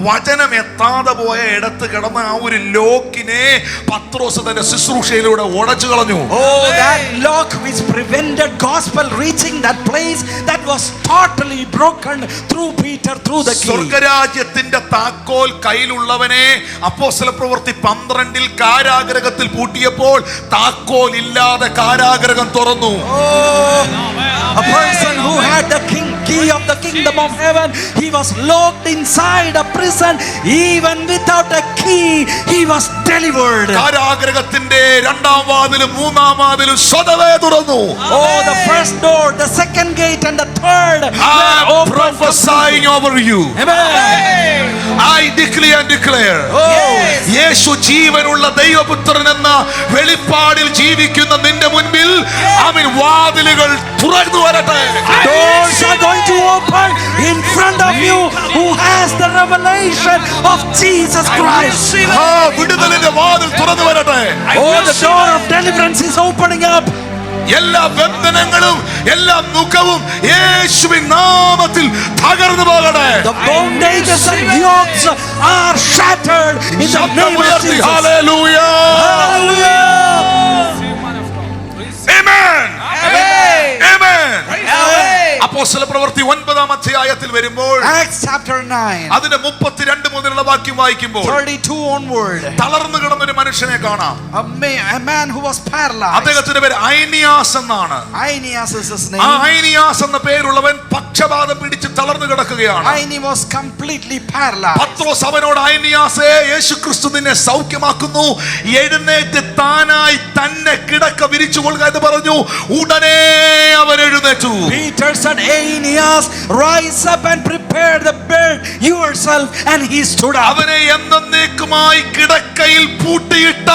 വചനം എത്താതെ പോയ ഇടത്ത് കിടന്ന ആ ഒരു ലോക്കിനെ പത്രോസ് തന്റെ ശുശ്രൂഷയിലൂടെ ഉടച്ചു കളഞ്ഞു. Oh, that lock which prevented gospel reaching that place, that was totally broken through Peter, through the key. സ്വർഗരാജ്യത്തിന്റെ താക്കോൽ കയ്യിലുള്ളവനെ അപ്പോസ്തല പ്രവൃത്തി 12-ൽ കാരാഗൃഹത്തിൽ പൂട്ടിയപ്പോൾ താക്കോൽ ഇല്ലാതെ കാരാഗൃഹം തുറന്നു. Oh, a person who had the key of the kingdom of heaven, he was locked inside a prison. Even without a key, he was delivered. കാരാഗൃഹത്തിന്റെ 2-ാം വാതിലും 3-ാം വാതിലും സ്വതവേ തുറന്നു. Oh, the first door, the second gate and the third were open. Prophesying over you. Amen. I declare and declare. യേശു ജീവനുള്ള ദൈവപുത്രൻ എന്ന വെളിപ്പാടിൽ ജീവിക്കുന്ന നിന്റെ മുൻപിൽ ആമേൻ വാതിലുകൾ തുറന്നു വരട്ടെ. Doors are going to open in front of you who has the revelation of Jesus Christ. വിടുതലിന്റെ വാതിൽ തുറന്നു വരട്ടെ. Oh, the door of deliverance is opening up. എല്ലാ ബന്ധനങ്ങളും എല്ലാ മുഖവും യേശുവിൻ നാമത്തിൽ തകർന്നു പോകട്ടെ. The bondages and yokes are shattered in the name of Jesus. Hallelujah. Amen. Amen. അപ്പോസ്തല പ്രവൃത്തി 9-ാം അധ്യായത്തിൽ വരുമ്പോൾ, Acts chapter 9, അതിന്റെ 32 മുതലുള്ള വാക്യം വായിക്കുമ്പോൾ 32 onward, തളർന്നു കിടന്ന ഒരു മനുഷ്യനെ കാണാം. a man who was paralyzed. അദ്ദേഹത്തിന്റെ പേര് ഐനിയാസ് എന്നാണ്. Aeneas is his ആ name. ഐനിയാസ് എന്ന പേരുള്ളവൻ പക്ഷപാതം പിടിച്ച് തളർന്നു കിടക്കുകയാണ്. Aeneas was completely paralyzed. പത്രോസ് അവനോട്, ഐനിയാസേ, യേശുക്രിസ്തു നിന്നെ സൗഖ്യമാക്കുന്നു, എഴുന്നേറ്റ് താനായി തന്നെ കിടക്ക വിരിച്ചു കൊള്ളുക എന്ന് പറഞ്ഞു. ഉടനെ അവൻ എഴുന്നേറ്റു. Peter said, Aeneas, rise up and prepare the bed yourself, and he stood up. അവനെ എന്നേക്കുമായി കിടക്കയിൽ പൂട്ടിയിട്ട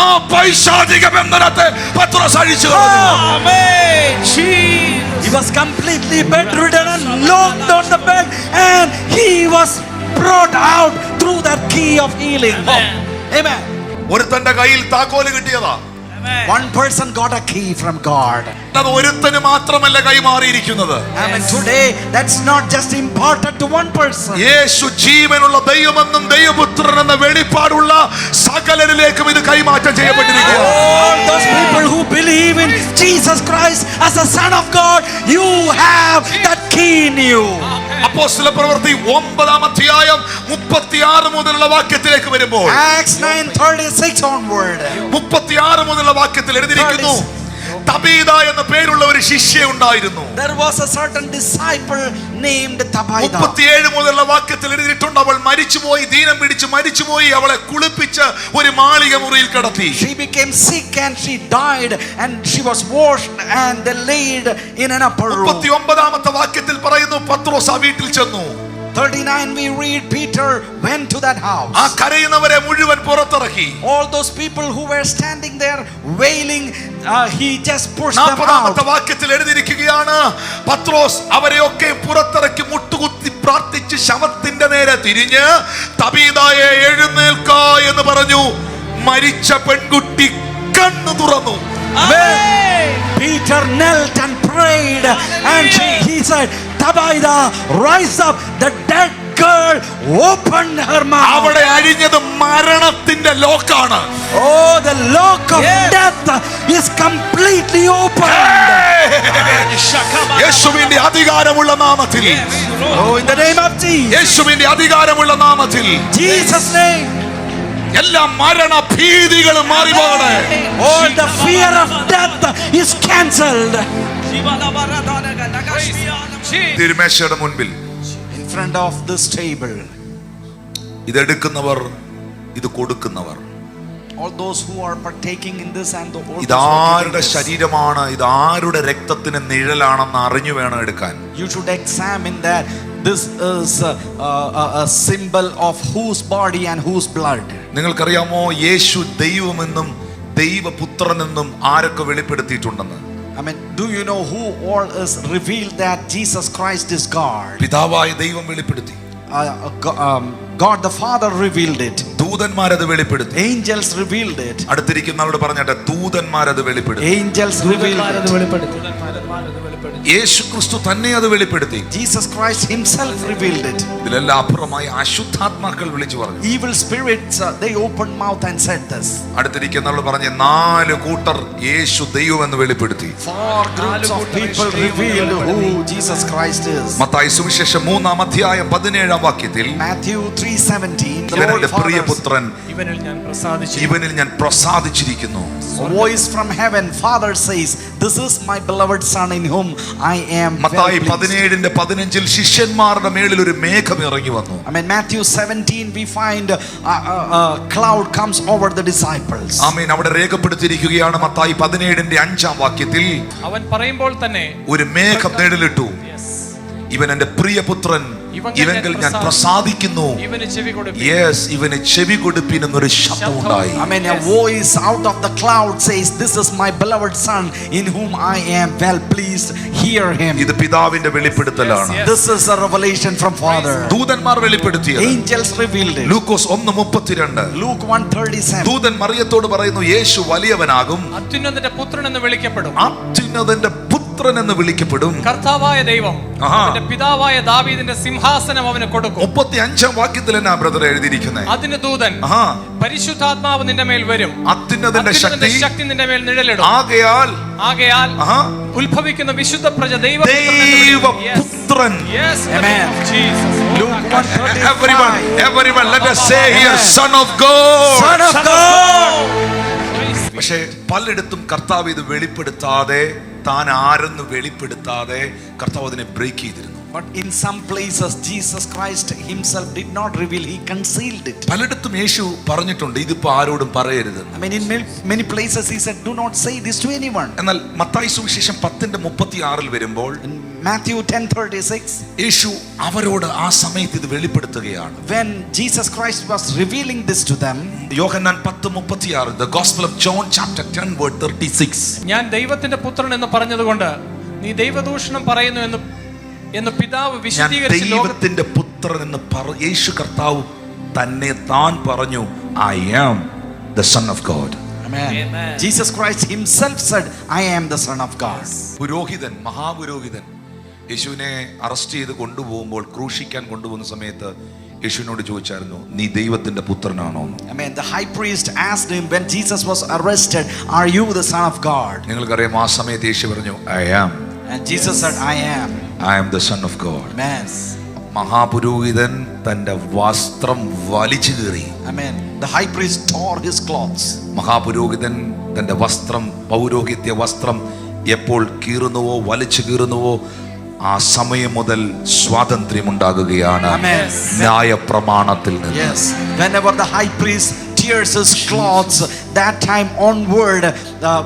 ആ പൈശാചിക ബന്ധനത്തെ പത്രോസ് അഴിച്ചു കളഞ്ഞു. Amen. He was completely bedridden and locked on the bed, and he was brought out through that key of healing. Amen. ഒരുത്തന്റെ കയ്യിൽ താക്കോല് കിട്ടിയതാ. One person got a key from God. അത് ഒരുത്തന് മാത്രമല്ല കൈമാറിയിരിക്കുന്നത്. Amen. Today, that's not just imparted to one person. യേശു ജീവനുള്ള ദൈവമെന്നും ദൈവപുത്രൻ എന്ന വെളിപ്പാടുള്ള സകലരിലേക്കും ഇത് കൈമാറ്റം ചെയ്യപ്പെട്ടിരിക്കുന്നു. All those people who believe in Jesus Christ as the Son of God, you have that key in you. അപ്പോസ്തല പ്രവൃത്തി 9-ാം അധ്യായം 36 മുതലുള്ള വാക്യത്തിലേക്ക് വരുമ്പോൾ, Acts 9:36 onward. 36 മുതലുള്ള വാക്യത്തിൽ എഴുതിയിരിക്കുന്നു, തബീത എന്ന പേരുള്ള ഒരു ശിഷ്യ ഉണ്ടായിരുന്നു. There was a certain disciple named Tabitha. 37 മുതലുള്ള വാക്യത്തിൽ എഴുതിയിട്ടുണ്ട്, അവൾ മരിച്ചുപോയി, ദീനം പിടിച്ച് മരിച്ചുപോയി. അവളെ കുളിപ്പിച്ച് ഒരു മാളിക മുറിയിൽ കിടത്തി. She became sick and she died and she was washed and they laid in an upper room. 39ാമത്തെ വാക്യത്തിൽ പറയുന്നു, പത്രോസ് ആ വീട്ടിൽ ചെന്നു. 39 we read Peter went to that house. ആ കരയുന്നവരെ മുഴുവൻ പുറത്തിറക്കി. All those people who were standing there wailing, he just pushed them out. 40ാമത്തെ വാക്യത്തിൽ എഴുതിയിരിക്കുകയാണ്, പത്രോസ് അവരെയൊക്കെ പുറത്തിറക്കി മുട്ടുകുത്തി പ്രാർത്ഥിച്ച് ശവത്തിന്റെ നേരെ തിരിഞ്ഞ് തബീതായെ എഴുന്നേൽക്ക എന്ന് പറഞ്ഞു. മരിച്ച പെൺകുട്ടി കണ്ണു തുറന്നു. Peter knelt and prayed and he said, Tabitha, rise up. The dead girl opened her mouth. അവിടെ അഴിഞ്ഞത് മരണത്തിന്റെ ലോക്കാണ്. Oh, the lock of death is completely opened. യേശുവിന്റെ അധികാരമുള്ള നാമത്തിൽ, Oh, in the name of Jesus. യേശുവിന്റെ അധികാരമുള്ള നാമത്തിൽ, Jesus' name. എല്ലാ മരണ ഭീതികളും മാറി പോകണേ. All the fear of death is cancelled. തിരുമേശയുടെ മുൻപിൽ In front of this table, ഇതെടുക്കുന്നവർ, ഇത് കൊടുക്കുന്നവർ, all those who are partaking in this and all those who are ഇതാരുടെ giving this, ശരീരമാണ്, ഇതാരുടെ രക്തത്തിന് നിഴലാണെന്ന് അറിഞ്ഞു വേണം എടുക്കാൻ. you should examine that this is a symbol of whose body and whose blood. നിങ്ങൾക്കറിയാമോ, യേശു ദൈവമെന്നും ദൈവപുത്രനെന്നും ആരൊക്കെ വെളിപ്പെടുത്തിയിട്ടുണ്ടെന്ന്? I mean, do you know who all is revealed that Jesus Christ is God? പിതാവായ ദൈവം വെളിപ്പെടുത്തി. God the Father revealed it. ദൂതന്മാരത് വെളിപ്പെടുത്തി. Angels revealed it. അടുത്തിരിക്കുന്നവരോട് പറഞ്ഞിട്ട് ദൂതന്മാരത് വെളിപ്പെടുത്തി. Angels revealed it. യേശു ക്രിസ്തു തന്നെ അത് വെളിപ്പെടുത്തി. Jesus Christ himself revealed it. ഇതിലെല്ലാം അപ്പുറമായി അശുദ്ധാത്മാക്കൾ വിളിച്ചു പറഞ്ഞു. Evil spirits, they opened mouth and said this. അടുത്തിരിക്കുന്നവരോട് പറഞ്ഞ് 4 കൂട്ടർ യേശു ദൈവമെന്ന് വെളിപ്പെടുത്തി. 4 groups of people revealed who Jesus Christ is. Mathai സുവിശേഷം 3-ാം അധ്യായം 17-ാം വാക്യത്തിൽ, Matthew 3:17, ഇവൻ എൻ്റെ പ്രിയപുത്രൻ, ഇവനിൽ ഞാൻ പ്രസാദിച്ചിരിക്കുന്നു. ഇവനിൽ ഞാൻ പ്രസാദിച്ചിരിക്കുന്നു. a voice from heaven, Father says, this is my beloved son in whom I am well Mathai pleased. 17:15 ശിഷ്യന്മാരുടെ മേളിൽ ഒരു മേഘം ഇറങ്ങി വന്നു. I mean, Matthew 17 we find a cloud comes over the disciples. ആമേൻ. അവിടെ രേഖപ്പെടുത്തിയിരിക്കുകയാണ് മത്തായി 17:5-ാം വാക്യത്തിൽ, അവൻ പറയുമ്പോൾ തന്നെ ഒരു മേഘം നിഴലിട്ടു. ഇവൻ എൻ്റെ പ്രിയപുത്രൻ, ഇവങ്കിൽ ഞാൻ പ്രസാദിക്കുന്നു. ഇവന് ചെവി കൊടുപ്പീൻ. യെസ്, ഇവന് ചെവി കൊടുപ്പീൻ എന്നൊരു ശബ്ദം ഉണ്ടായി. I mean, a voice out of the cloud says, this is my beloved son in whom I am well pleased, hear him. ഇത് പിതാവിന്റെ വെളിപ്പെടുത്തലാണ്. Yes. This is a revelation from Father. ദൂതന്മാർ വെളിപ്പെടുത്തിയത്. Angels revealed it. Lukose 1:32, Luke 1:37. ദൂതൻ മറിയത്തോട് പറയുന്നു, യേശു വലിയവനാകും, അത്യുന്നതന്റെ പുത്രൻ എന്ന് വിളിക്കപ്പെടും, അത്യുന്നതന്റെ പുത്രൻ എന്ന് വിളിക്കപ്പെടും. കർത്താവായ ദൈവം അവന്റെ പിതാവായ ദാവീദിന്റെ സിംഹാസനം അവന് കൊടുക്കും. 35-ാം വാക്യത്തിൽ എന്നാ ബ്രദർ എഴുതിയിരിക്കുന്നത്? അതിന് ദൂതൻ, പരിശുദ്ധാത്മാവ് നിന്റെ മേൽ വരും, അത്യുന്നതന്റെ ശക്തി നിന്റെ മേൽ നിഴലിടും. ആകയാൽ ഉത്ഭവിക്കുന്ന വിശുദ്ധ പ്രജ ദൈവപുത്രൻ. Amen. Luke 1:35. Everyone, let us say here, Son of God. Son of God. പക്ഷേ പലയിടത്തും കർത്താവ് ഇത് വെളിപ്പെടുത്താതെ, താൻ ആരെന്ന് വെളിപ്പെടുത്താതെ കർത്താവ് അതിനെ ബ്രേക്ക് ചെയ്തിരുന്നു. But in some places Jesus Christ himself did not reveal, he concealed it. പലയിടത്തും യേശു പറഞ്ഞിട്ടുണ്ട്, ഇതിപ്പോ ആരോടും പറയരുത്. I mean, in many places he said, do not say this to anyone. എന്നാൽ മത്തായി സുവിശേഷം 10:36 വരുമ്പോൾ, In Matthew 10:36, യേശു അവരോട് ആ സമയത്ത് ഇത് വെളിപ്പെടുത്തുകയാണ്. when Jesus Christ was revealing this to them, Yohannan 10:36, the Gospel of John chapter 10:36, ഞാൻ ദൈവത്തിന്റെ പുത്രൻ എന്ന് പറഞ്ഞതുകൊണ്ട് നീ ദൈവദൂഷണം പറയുന്നു എന്ന് പിതാവ് ഞാൻ വിശദീകരിച്ചു. ദൈവത്തിന്റെ പുത്രൻ എന്ന് യേശു കർത്താവ് തന്നെ താൻ പറഞ്ഞു, I am the Son of God. Amen. Jesus Christ himself said, I am the Son of God. പുരോഹിതൻ, മഹാപുരോഹിതൻ യേശുവിനെ അറസ്റ്റ് ചെയ്ത് കൊണ്ടുപോകുമ്പോൾ, ക്രൂശിക്കാൻ കൊണ്ടുപോകുന്ന സമയത്ത് യേശുവിനോട് ചോദിച്ചായിരുന്നു, നീ ദൈവത്തിന്റെ പുത്രനാണോ? Amen. The high priest asked him when Jesus was arrested, are you the Son of God? നിങ്ങൾക്കറിയാം, ആ സമയത്ത് യേശു പറഞ്ഞു, I am. And Jesus said, I am. I am the Son of God. Amen. മഹാപുരോഹിതൻ തന്റെ വസ്ത്രം വലിച്ചു കീറി. Amen. The high priest tore his clothes. മഹാപുരോഹിതൻ തന്റെ വസ്ത്രം, പൗരോഹിത്യ വസ്ത്രം എപ്പോൾ കീറുന്നുവോ വലിച്ചു കീറുന്നുവോ ആ സമയം മുതൽ സ്വാതന്ത്ര്യം ഉണ്ടാകുകയാണ് ന്യായപ്രമാണത്തിൽ നിന്ന്. Yes, whenever the high priest tears his clothes, that time onward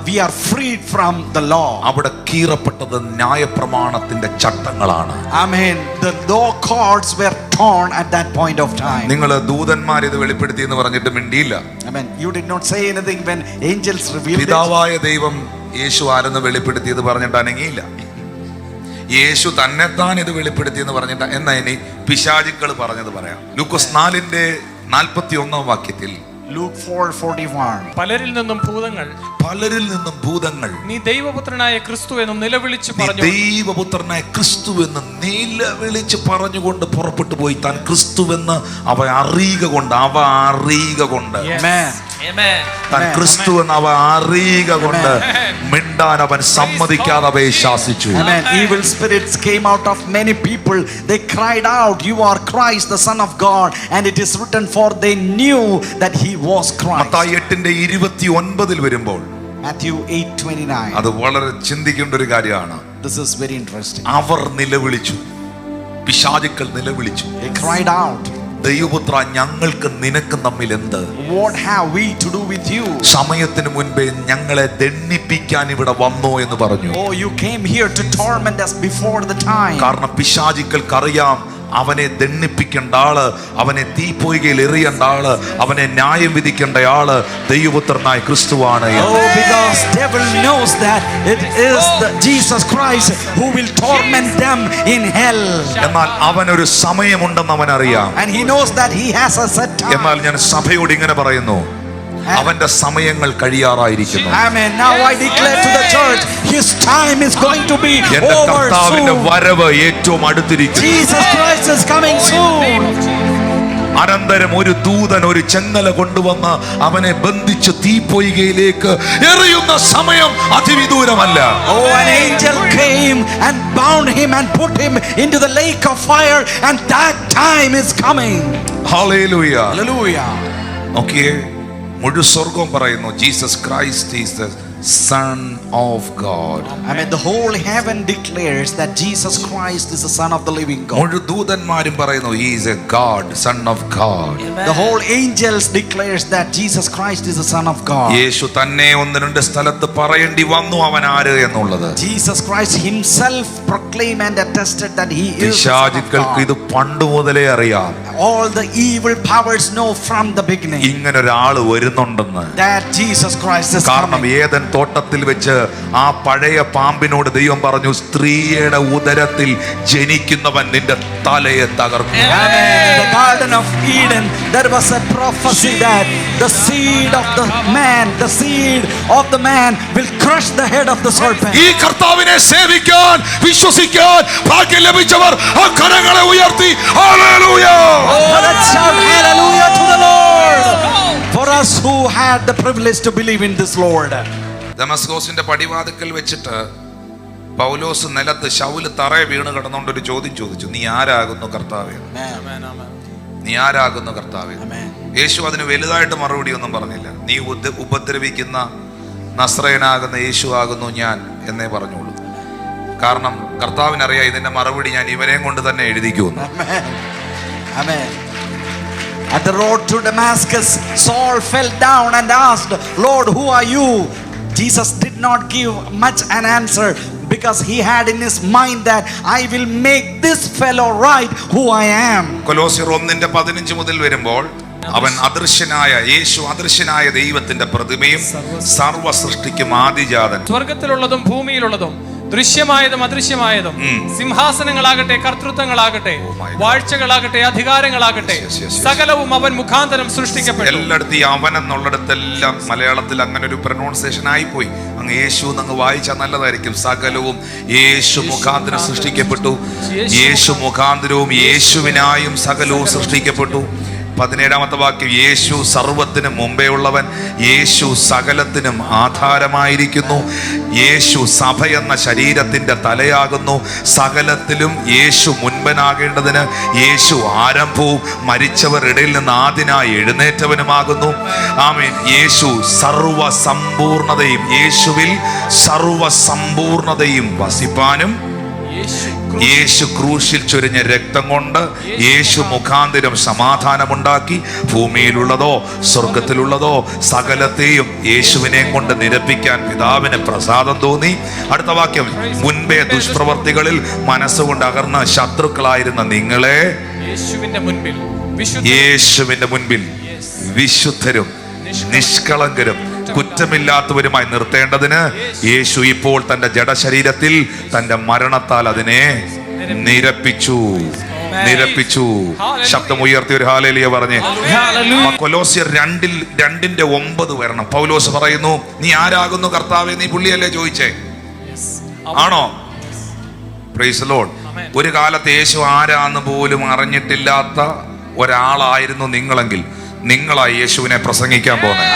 we are freed from the law. അവിടെ കീറപ്പെട്ടത് ന്യായപ്രമാണത്തിന്റെ ചട്ടങ്ങളാണ്. Amen. The law cords were torn at that point of time. നിങ്ങൾ ദൂതന്മാർ ഇത് വെളിപ്പെടുത്തി എന്ന് പറഞ്ഞിട്ട് മിണ്ടിയില്ല. Amen. You did not say anything when angels revealed it. പിതാവായ ദൈവം യേശു ആരെന്ന് വെളിപ്പെടുത്തിയത് പറഞ്ഞിട്ട് അനങ്ങിയില്ല. യേശു തന്നെത്താൻ ഇത് വെളിപ്പെടുത്തി എന്ന് പറഞ്ഞിട്ട് എന്നാ ഇനി പിശാചുക്കൾ പറഞ്ഞത് പറയാം. ലൂക്കോസ് 4:41 വാക്യത്തിൽ Luke 4:41. പലരിൽ നിന്നും ഭൂതങ്ങൾ നീ ദൈവപുത്രനായ ക്രിസ്തു എന്ന് നിലവിളിച്ച് പറഞ്ഞു. ദൈവപുത്രനായ ക്രിസ്തു എന്ന് നിലവിളിച്ച് പറഞ്ഞുകൊണ്ട് പുറപ്പെട്ടു പോയി. താൻ ക്രിസ്തുവെന്ന് അവ അറിയുക കൊണ്ട് താൻ ക്രിസ്തു എന്ന് അവ അറിയുക കൊണ്ട് മിണ്ടാൻ അവൻ സമ്മതിക്കാതെ അവയെ ശാസിച്ചു. Evil spirits came out of many people. They cried out, "You are Christ, the Son of God." And it is written, for they knew that he was Christ. Mathai 8:29 വരുമ്പോൾ Matthew 8:29. അത് വളരെ ചിന്തിക്കേണ്ട ഒരു കാര്യമാണ്. This is very interesting. അവർ നിലവിളിച്ചു, പിശാചുക്കൾ നിലവിളിച്ചു. They cried out, ദൈവപുത്ര, ഞങ്ങൾക്ക് നിനക്ക് തമ്മിൽ എന്ത്? What have we to do with you? സമയത്തിന് മുൻപേ ഞങ്ങളെ ദണ്ഡിപ്പിക്കാൻ ഇവിടെ വന്നോ എന്ന് പറഞ്ഞു. Oh, you came here to torment us before the time. കാരണം പിശാചുക്കൾക്ക് അറിയാം അവനെ ദണ്ഡിപ്പിക്കേണ്ട ആള്, അവനെ തീപ്പൊയ്കയിൽ എറിയേണ്ട ആള്, അവനെ ന്യായം വിധിക്കേണ്ട ആള് ദൈവപുത്രനായ ക്രിസ്തുവാണ്. Oh, because devil knows that it is the Jesus Christ who will torment them in hell. എന്നാൽ അവനൊരു സമയമുണ്ടെന്ന് അവൻ അറിയാം. And he knows that he has a set time. എന്നാൽ ഞാൻ സഭയോട് ഇങ്ങനെ പറയുന്നു, അവന്റെ സമയങ്ങൾ കഴിയാറായിരിക്കുന്നു. Amen. Now I declare to the church, his time is going to be എന്റെ over കർത്താവിന്റെ soon. വരവ് ഏറ്റവും അടുത്തിരിക്കുന്നു. Jesus Christ is coming soon. അനന്തരം ഒരു ദൂതൻ ഒരു ചെങ്ങല കൊണ്ടുവന്ന് അവനെ ബന്ധിച്ച് തീപ്പൊയ്കയിലേക്ക് എറിയുന്ന സമയം അതിവിദൂരമല്ല. Oh, an angel came and bound him and put him into the lake of fire, and that time is coming. Hallelujah. Hallelujah. Okay, മുഴു സ്വർഗം പറയുന്നു Jesus Christ is the Son of God. Amen. The whole heaven declares that Jesus Christ is the Son of the living God. മുഴു ദൂതന്മാരും പറയുന്നു he is a God, Son of God. The whole angels declares that Jesus Christ is the Son of God. യേശു തന്നെ ഒന്ന് രണ്ട് സ്ഥലത്ത് പറയേണ്ടി വന്നു അവൻ ആര് എന്നുള്ളത്. Jesus Christ himself proclaimed and attested that he is the Son of പിശാചുക്കൾക്ക് ഇത് God. പണ്ട് മുതലേ അറിയാം. All the evil powers know from the beginning ഇങ്ങനെ ഒരാള് വരുന്നുണ്ടെന്ന്. that Jesus Christ is കാരണം coming. ഏദൻ തോട്ടത്തിൽ വെച്ച് ആ പഴയ പാമ്പിനോട് ദൈവം പറഞ്ഞു, സ്ത്രീയുടെ ഉദരത്തിൽ ജനിക്കുന്നവൻ നിന്റെ തലയെ തകർക്കും. Amen. The Garden of Eden, there was a prophecy that the seed of the man will crush the head of the serpent. ഈ കർത്താവിനെ സേവിക്കാൻ വിശ്വസിക്കാൻ ഭാഗ്യം ലഭിച്ചവർ ആ കരങ്ങളെ ഉയർത്തി hallelujah. Let's shout hallelujah to the Lord. For us who had the privilege to believe in this Lord. ദമസ്കോസിന്റെ പടിവാതിക്കൽ വെച്ചിട്ട് പൗലോസ് നിലത്ത് ശൗല് തറയെ വീണ് കിടന്നുകൊണ്ട് ഒരു ചോദ്യം ചോദിച്ചു, നീ ആരാകുന്നു കർത്താവേ? നീ ആരാകുന്നു കർത്താവേ? യേശു അതിന് വലുതായിട്ട് മറുപടി ഒന്നും പറഞ്ഞില്ല. നീ ഉപദ്രവിക്കുന്ന നസ്രയനാകുന്ന യേശു ആകുന്നു ഞാൻ എന്നേ പറഞ്ഞോളൂ. കാരണം കർത്താവിനറിയാം ഇതിന്റെ മറുപടി ഞാൻ ഇവരെയും കൊണ്ട് തന്നെ എഴുതിക്കുന്നു. Amen. At the road to Damascus, Saul fell down and asked, Lord, who are you? Jesus did not give much an answer because he had in his mind that I will make this fellow right who I am. കൊലോസ്യർ 1:15 മുതൽ വരുമ്പോൾ അവൻ അദൃശ്യനായ യേശു അദൃശ്യനായ ദൈവത്തിന്റെ പ്രതിമയും സർവ്വ സൃഷ്ടിക്കും ആദിജാതൻ. സ്വർഗത്തിലുള്ളതും ഭൂമിയിലുള്ളതും ദൃശ്യമായതും അദൃശ്യമായതും സിംഹാസനങ്ങളാകട്ടെ, കർത്തൃത്വങ്ങളാകട്ടെ, വാഴ്ചകളാകട്ടെ, അധികാരങ്ങളാകട്ടെ, സകലവും അവൻ മുഖാന്തരം സൃഷ്ടിക്കപ്പെട്ടു. എല്ലായിടത്തും അവൻ എന്നുള്ളിടത്തെല്ലാം മലയാളത്തിൽ അങ്ങനെ ഒരു പ്രൊനൗൺസിയേഷൻ ആയിപ്പോയി. അങ്ങ് യേശു എന്നങ്ങ് വായിച്ചാൽ നല്ലതായിരിക്കും. സകലവും യേശു മുഖാന്തരം സൃഷ്ടിക്കപ്പെട്ടു. യേശു മുഖാന്തരവും യേശുവിനായും സകലവും സൃഷ്ടിക്കപ്പെട്ടു. 17-ാമത്തെ വാക്യം, യേശു സർവത്തിനും മുമ്പേ ഉള്ളവൻ, യേശു സകലത്തിനും ആധാരമായിരിക്കുന്നു, യേശു സഭ എന്ന ശരീരത്തിന്റെ തലയാകുന്നു, സകലത്തിലും യേശു മുൻപനാകേണ്ടതിന് യേശു ആരംഭവും മരിച്ചവർ ഇടയിൽ നിന്ന് ആദ്യനായി എഴുന്നേറ്റവനുമാകുന്നു. ആമേൻ. യേശു സർവസമ്പൂർണതയും, യേശുവിൽ സർവസമ്പൂർണതയും വസിപ്പാനും, യേശു ക്രൂശിൽ ചൊരിഞ്ഞ രക്തം കൊണ്ട് യേശു മുഖാന്തരം സമാധാനമുണ്ടാക്കി ഭൂമിയിലുള്ളതോ സ്വർഗത്തിലുള്ളതോ സകലത്തെയും യേശുവിനെ കൊണ്ട് നിരപ്പിക്കാൻ പിതാവിന് പ്രസാദം തോന്നി. അടുത്ത വാക്യം, മുൻപേ ദുഷ്പ്രവർത്തികളിൽ മനസ്സുകൊണ്ട് അകർന്ന ശത്രുക്കളായിരുന്ന നിങ്ങളെ യേശുവിന്റെ മുൻപിൽ വിശുദ്ധരും നിഷ്കളങ്കരും കുറ്റമില്ലാത്തവരുമായി നിർത്തേണ്ടതിന് യേശു ഇപ്പോൾ തന്റെ ജഡശരീരത്തിൽ തന്റെ മരണത്താൽ അതിനെ നിരപ്പിച്ചു. ശബ്ദമുയർത്തി ഒരു ഹല്ലേലൂയ പറഞ്ഞേ. കൊലോസ്യർ 2:9 വരണം. പൗലോസ് പറയുന്നു, നീ ആരാകുന്നു കർത്താവേ? നീ പുള്ളിയല്ലേ ചോദിച്ചേ? ആണോ? Praise the Lord. ഒരു കാലത്ത് യേശു ആരാന്ന് പോലും അറിഞ്ഞിട്ടില്ലാത്ത ഒരാളായിരുന്നു നിങ്ങളെങ്കിൽ നിങ്ങളായി യേശുവിനെ പ്രസംഗിക്കാൻ പോകുന്നത്.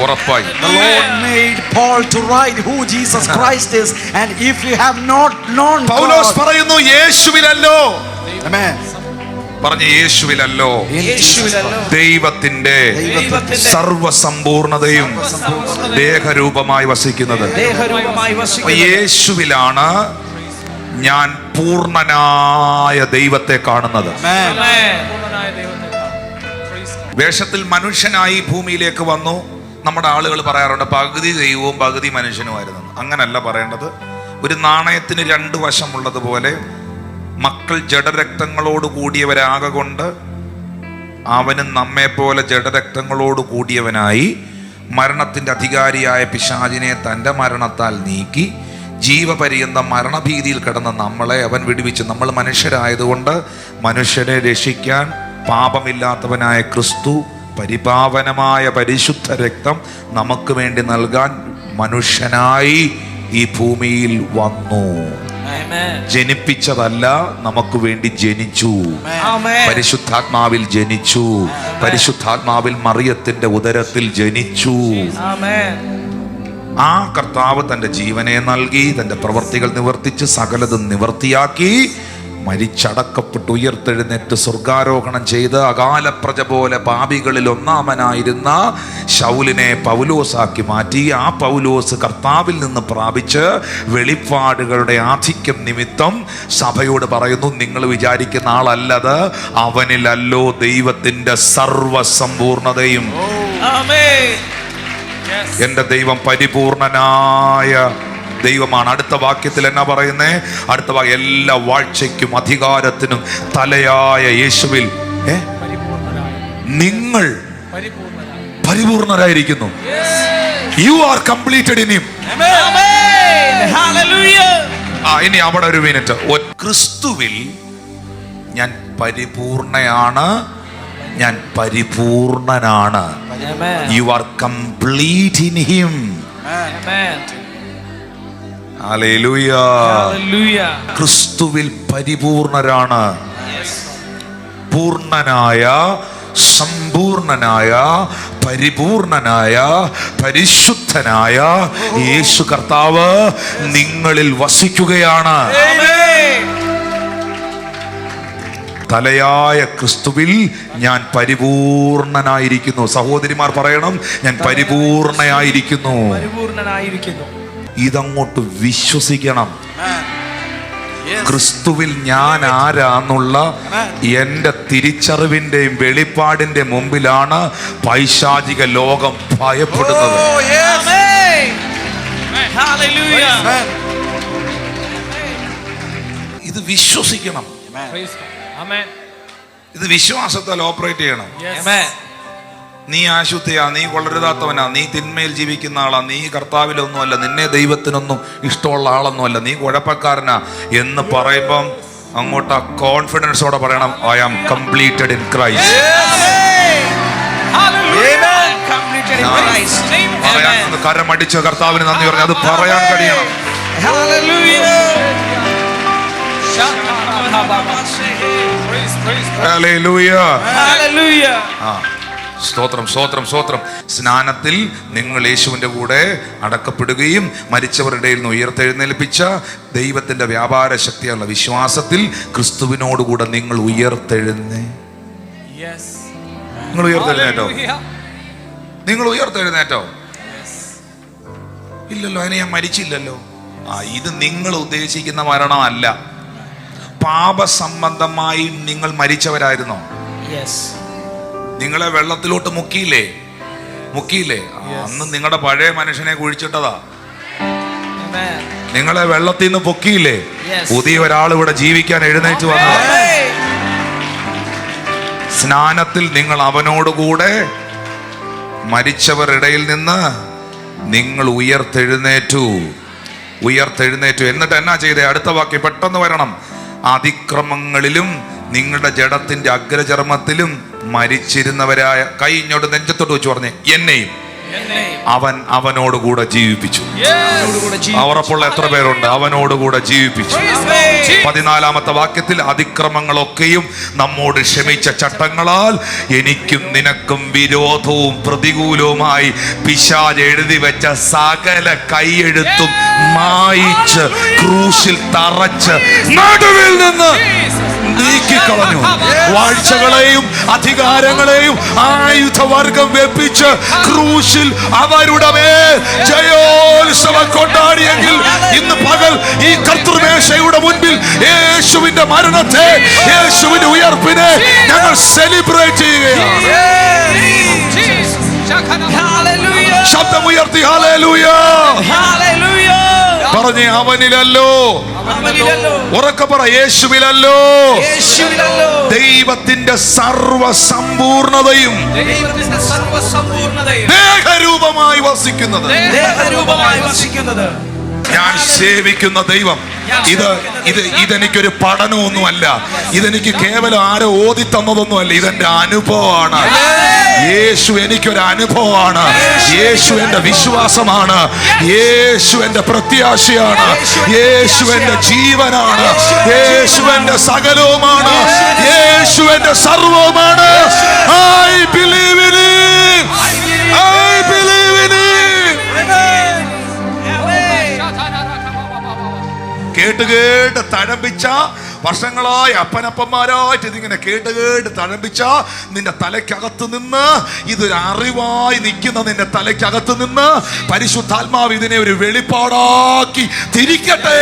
ഉറപ്പായി. The Lord made Paul to write who Jesus Christ is, and if you have not known God, പൗലോസ് പറയുന്നു യേശുവിലല്ലോ. Amen. പറഞ്ഞു യേശുവിലല്ലോ ദൈവത്തിന്റെ സർവസമ്പൂർണതയും ദേഹരൂപമായി വസിക്കുന്നത്. യേശുവിലാണ് ഞാൻ പൂർണ്ണനായ ദൈവത്തെ കാണുന്നത്. വേഷത്തിൽ മനുഷ്യനായി ഭൂമിയിലേക്ക് വന്നു. നമ്മുടെ ആളുകൾ പറയാറുണ്ട് പകുതി ദൈവവും പകുതി മനുഷ്യനുമായിരുന്നു. അങ്ങനല്ല പറയേണ്ടത്. ഒരു നാണയത്തിന് 2 വശമുള്ളതുപോലെ മക്കൾ ജഡരക്തങ്ങളോട് കൂടിയവരാകൊണ്ട് അവനും നമ്മെ പോലെ ജഡരക്തങ്ങളോട് കൂടിയവനായി മരണത്തിന്റെ അധികാരിയായ പിശാചിനെ തൻ്റെ മരണത്താൽ നീക്കി ജീവപര്യന്തം മരണഭീതിയിൽ കിടന്ന നമ്മളെ അവൻ വിടുവിച്ചു. നമ്മൾ മനുഷ്യരായതുകൊണ്ട് മനുഷ്യരെ രക്ഷിക്കാൻ പാപമില്ലാത്തവനായ ക്രിസ്തു പരിപാവനമായ പരിശുദ്ധ രക്തം നമുക്ക് വേണ്ടി നൽകാൻ മനുഷ്യനായി ഈ ഭൂമിയിൽ വന്നു. ജനിപ്പിച്ചതല്ല, നമുക്ക് വേണ്ടി ജനിച്ചു. പരിശുദ്ധാത്മാവിൽ ജനിച്ചു. പരിശുദ്ധാത്മാവിൽ മറിയത്തിന്റെ ഉദരത്തിൽ ജനിച്ചു. ആ കർത്താവ് തൻ്റെ ജീവനെ നൽകി, തൻ്റെ പ്രവർത്തികൾ നിവർത്തിച്ച് സകലതും നിവർത്തിയാക്കി, മരിച്ചടക്കപ്പെട്ട് ഉയർത്തെഴുന്നേറ്റ് സ്വർഗാരോഹണം ചെയ്ത് അകാലപ്രജ പോലെ പാപികളിൽ ഒന്നാമനായിരുന്ന ശൗലിനെ പൗലോസാക്കി മാറ്റി. ആ പൗലോസ് കർത്താവിൽ നിന്ന് പ്രാപിച്ച് വെളിപ്പാടുകളുടെ ആധിക്യം നിമിത്തം സഭയോട് പറയുന്നു, നിങ്ങൾ വിചാരിക്കുന്ന ആളല്ലത്, അവനിലല്ലോ ദൈവത്തിന്റെ സർവസമ്പൂർണതയും. എന്റെ ദൈവം പരിപൂർണനായ ദൈവമാണ്. അടുത്ത വാക്യത്തിൽ എന്നാ പറയുന്നേ? അടുത്ത വാക്യം, എല്ലാ വാഴ്ചയ്ക്കും അധികാരത്തിനും തലയായ യേശുവിൽ നിങ്ങൾ പരിപൂർണരായിരിക്കുന്നു. You are completed in him. ഇനി അവിടെ ഒരു മിനിറ്റ്. ക്രിസ്തുവിൽ ഞാൻ പരിപൂർണയാണ്, ഞാൻ പരിപൂർണനാണ്. You are complete in him. Hallelujah. ക്രിസ്തുവിൽ പരിപൂർണരാണ്. പൂർണ്ണനായ, സമ്പൂർണനായ, പരിപൂർണനായ, പരിശുദ്ധനായ യേശു കർത്താവ് നിങ്ങളിൽ വസിക്കുകയാണ്. തലയായ ക്രിസ്തുവിൽ ഞാൻ പരിപൂർണനായിരിക്കുന്നു. സഹോദരിമാർ പറയണം, ഞാൻ പരിപൂർണയായിരിക്കുന്നു. ഇതങ്ങോട്ട് വിശ്വസിക്കണം. ക്രിസ്തുവിൽ ഞാൻ ആരാന്നുള്ള എൻ്റെ തിരിച്ചറിവിൻ്റെയും വെളിപ്പാടിൻ്റെ മുമ്പിലാണ് പൈശാചിക ലോകം ഭയപ്പെടുന്നത്. ഇത് വിശ്വസിക്കണം. ഇത് വിശ്വാസത്താൽ ഓപ്പറേറ്റ് ചെയ്യണം. നീ ആശുദ്ധിയാ, നീ കൊള്ളരുതാത്തവനാ, നീ തിന്മയിൽ ജീവിക്കുന്ന ആളാ, നീ കർത്താവിലൊന്നുമല്ല, നിന്നെ ദൈവത്തിനൊന്നും ഇഷ്ടമുള്ള ആളൊന്നുമല്ല, നീ കുഴപ്പക്കാരനാ എന്ന് പറയുമ്പം അങ്ങോട്ട് ആ കോൺഫിഡൻസോടെ പറയണം, I am completed in Christ. കരമടിച്ച കർത്താവിന് നന്ദി പറഞ്ഞു. അത് പറയാൻ കഴിയണം. ഹല്ലേലൂയ. Hallelujah. സ്തോത്രം, സ്തോത്രം, സ്തോത്രം. സ്നാനത്തിൽ നിങ്ങൾ യേശുവിൻ്റെ കൂടെ അടക്കപ്പെടുകയും മരിച്ചവരുടെ നിന്ന് ഉയർത്തെഴുന്നേൽപ്പിച്ച ദൈവത്തിൻ്റെ വ്യാപാര ശക്തിയുള്ള വിശ്വാസത്തിൽ ക്രിസ്തുവിനോടുകൂടെ നിങ്ങൾ നിങ്ങൾ ഉയർത്തെഴുന്നേറ്റോ? നിങ്ങൾ ഉയർത്തെഴുന്നേറ്റോ? ഇല്ലല്ലോ, അതിന് ഞാൻ മരിച്ചില്ലല്ലോ. ഇത് നിങ്ങൾ ഉദ്ദേശിക്കുന്ന മരണമല്ല. പാപസംബന്ധമായി നിങ്ങൾ മരിച്ചവരായിരുന്നോ? നിങ്ങളെ വെള്ളത്തിലോട്ട് മുക്കിയില്ലേ? അന്ന് നിങ്ങളുടെ പഴയ മനുഷ്യനെ കുഴിച്ചിട്ടതാ. നിങ്ങളെ വെള്ളത്തിൽ നിന്ന് പൊക്കിയില്ലേ? പുതിയ ഒരാൾ ഇവിടെ ജീവിക്കാൻ എഴുന്നേറ്റ് വന്നു. സ്നാനത്തിൽ നിങ്ങൾ അവനോടുകൂടെ മരിച്ചവരിടയിൽ നിന്ന് നിങ്ങൾ ഉയർത്തെഴുന്നേറ്റു. എന്നിട്ട് എന്നാ ചെയ്തേ? അടുത്ത വാക്യം പെട്ടെന്ന് വരണം. അതിക്രമങ്ങളിലും നിങ്ങളുടെ ജഡത്തിന്റെ അഗ്രചർമ്മത്തിലും മരിച്ചിരുന്നവരായ, കൈ ഇങ്ങോട്ട് നെഞ്ചത്തോട്ട് വെച്ച് പറഞ്ഞേ, എന്നെയും അവൻ അവനോടുകൂടെ ജീവിപ്പിച്ചു. ഉറപ്പുള്ള എത്ര പേരുണ്ട്? അവനോടുകൂടെ ജീവിപ്പിച്ചു. 14-ാമത്തെ വാക്യത്തിൽ അതിക്രമങ്ങളൊക്കെയും നമ്മോട് ക്ഷമിച്ച ചട്ടങ്ങളാൽ എനിക്കും നിനക്കും വിരോധവും പ്രതികൂലവുമായി പിശാച് എഴുതി വെച്ച സകല കൈയെഴുത്തും മായിച്ച് ക്രൂശിൽ തറച്ച് നടുവിൽ നിന്ന് നീക്കിക്കളഞ്ഞു. വാഴ്ചകളെയും അധികാരങ്ങളെയും ആയുധവർഗം വെപ്പിച്ച് ക്രൂശിൽ അവരുടെ മേൽ ജയോത്സവം കൊണ്ടാടിയെങ്കിൽ ഇന്ന് പകൽ ഈ കർത്തൃമേശയുടെ മുൻപിൽ യേശുവിന്റെ മരണത്തെ, യേശുവിന്റെ ഉയർപ്പിനെ ഞങ്ങൾ സെലിബ്രേറ്റ് ചെയ്യുകയാണ്. ശബ്ദമുയർത്തി ഹല്ലേലൂയ പറഞ്ഞേ. അവനിലല്ലോ, ഉറക്കെ പറ, യേശുവിലല്ലോ ദൈവത്തിന്റെ സർവസമ്പൂർണതയും ദേഹരൂപമായി വസിക്കുന്നത്. ഞാൻ സേവിക്കുന്ന ദൈവം ഇതെനിക്കൊരു പഠനമൊന്നുമല്ല, ഇതെനിക്ക് കേവലം ആരോ ഓതി തന്നതൊന്നുമല്ല, ഇതെന്റെ അനുഭവമാണ്. യേശു എനിക്കൊരു അനുഭവമാണ്. യേശു എന്റെ വിശ്വാസമാണ്. യേശു എന്റെ പ്രത്യാശയാണ്. യേശു എന്റെ ജീവനാണ്. യേശു എന്റെ സകലവുമാണ്. യേശു എന്റെ സർവവുമാണ്. I believe in him. I believe in him. കേട്ട് തഴമ്പിച്ച വർഷങ്ങളായി അപ്പനപ്പന്മാരായിട്ട് ഇതിങ്ങനെ കേട്ട് തഴമ്പിച്ച നിന്റെ തലയ്ക്കകത്ത് നിന്ന്, ഇതൊരു അറിവായി നിൽക്കുന്ന നിന്റെ തലയ്ക്കകത്ത് നിന്ന് പരിശുദ്ധാത്മാവ് ഇതിനെ ഒരു വെളിപ്പാടാക്കി തിരിക്കട്ടെ.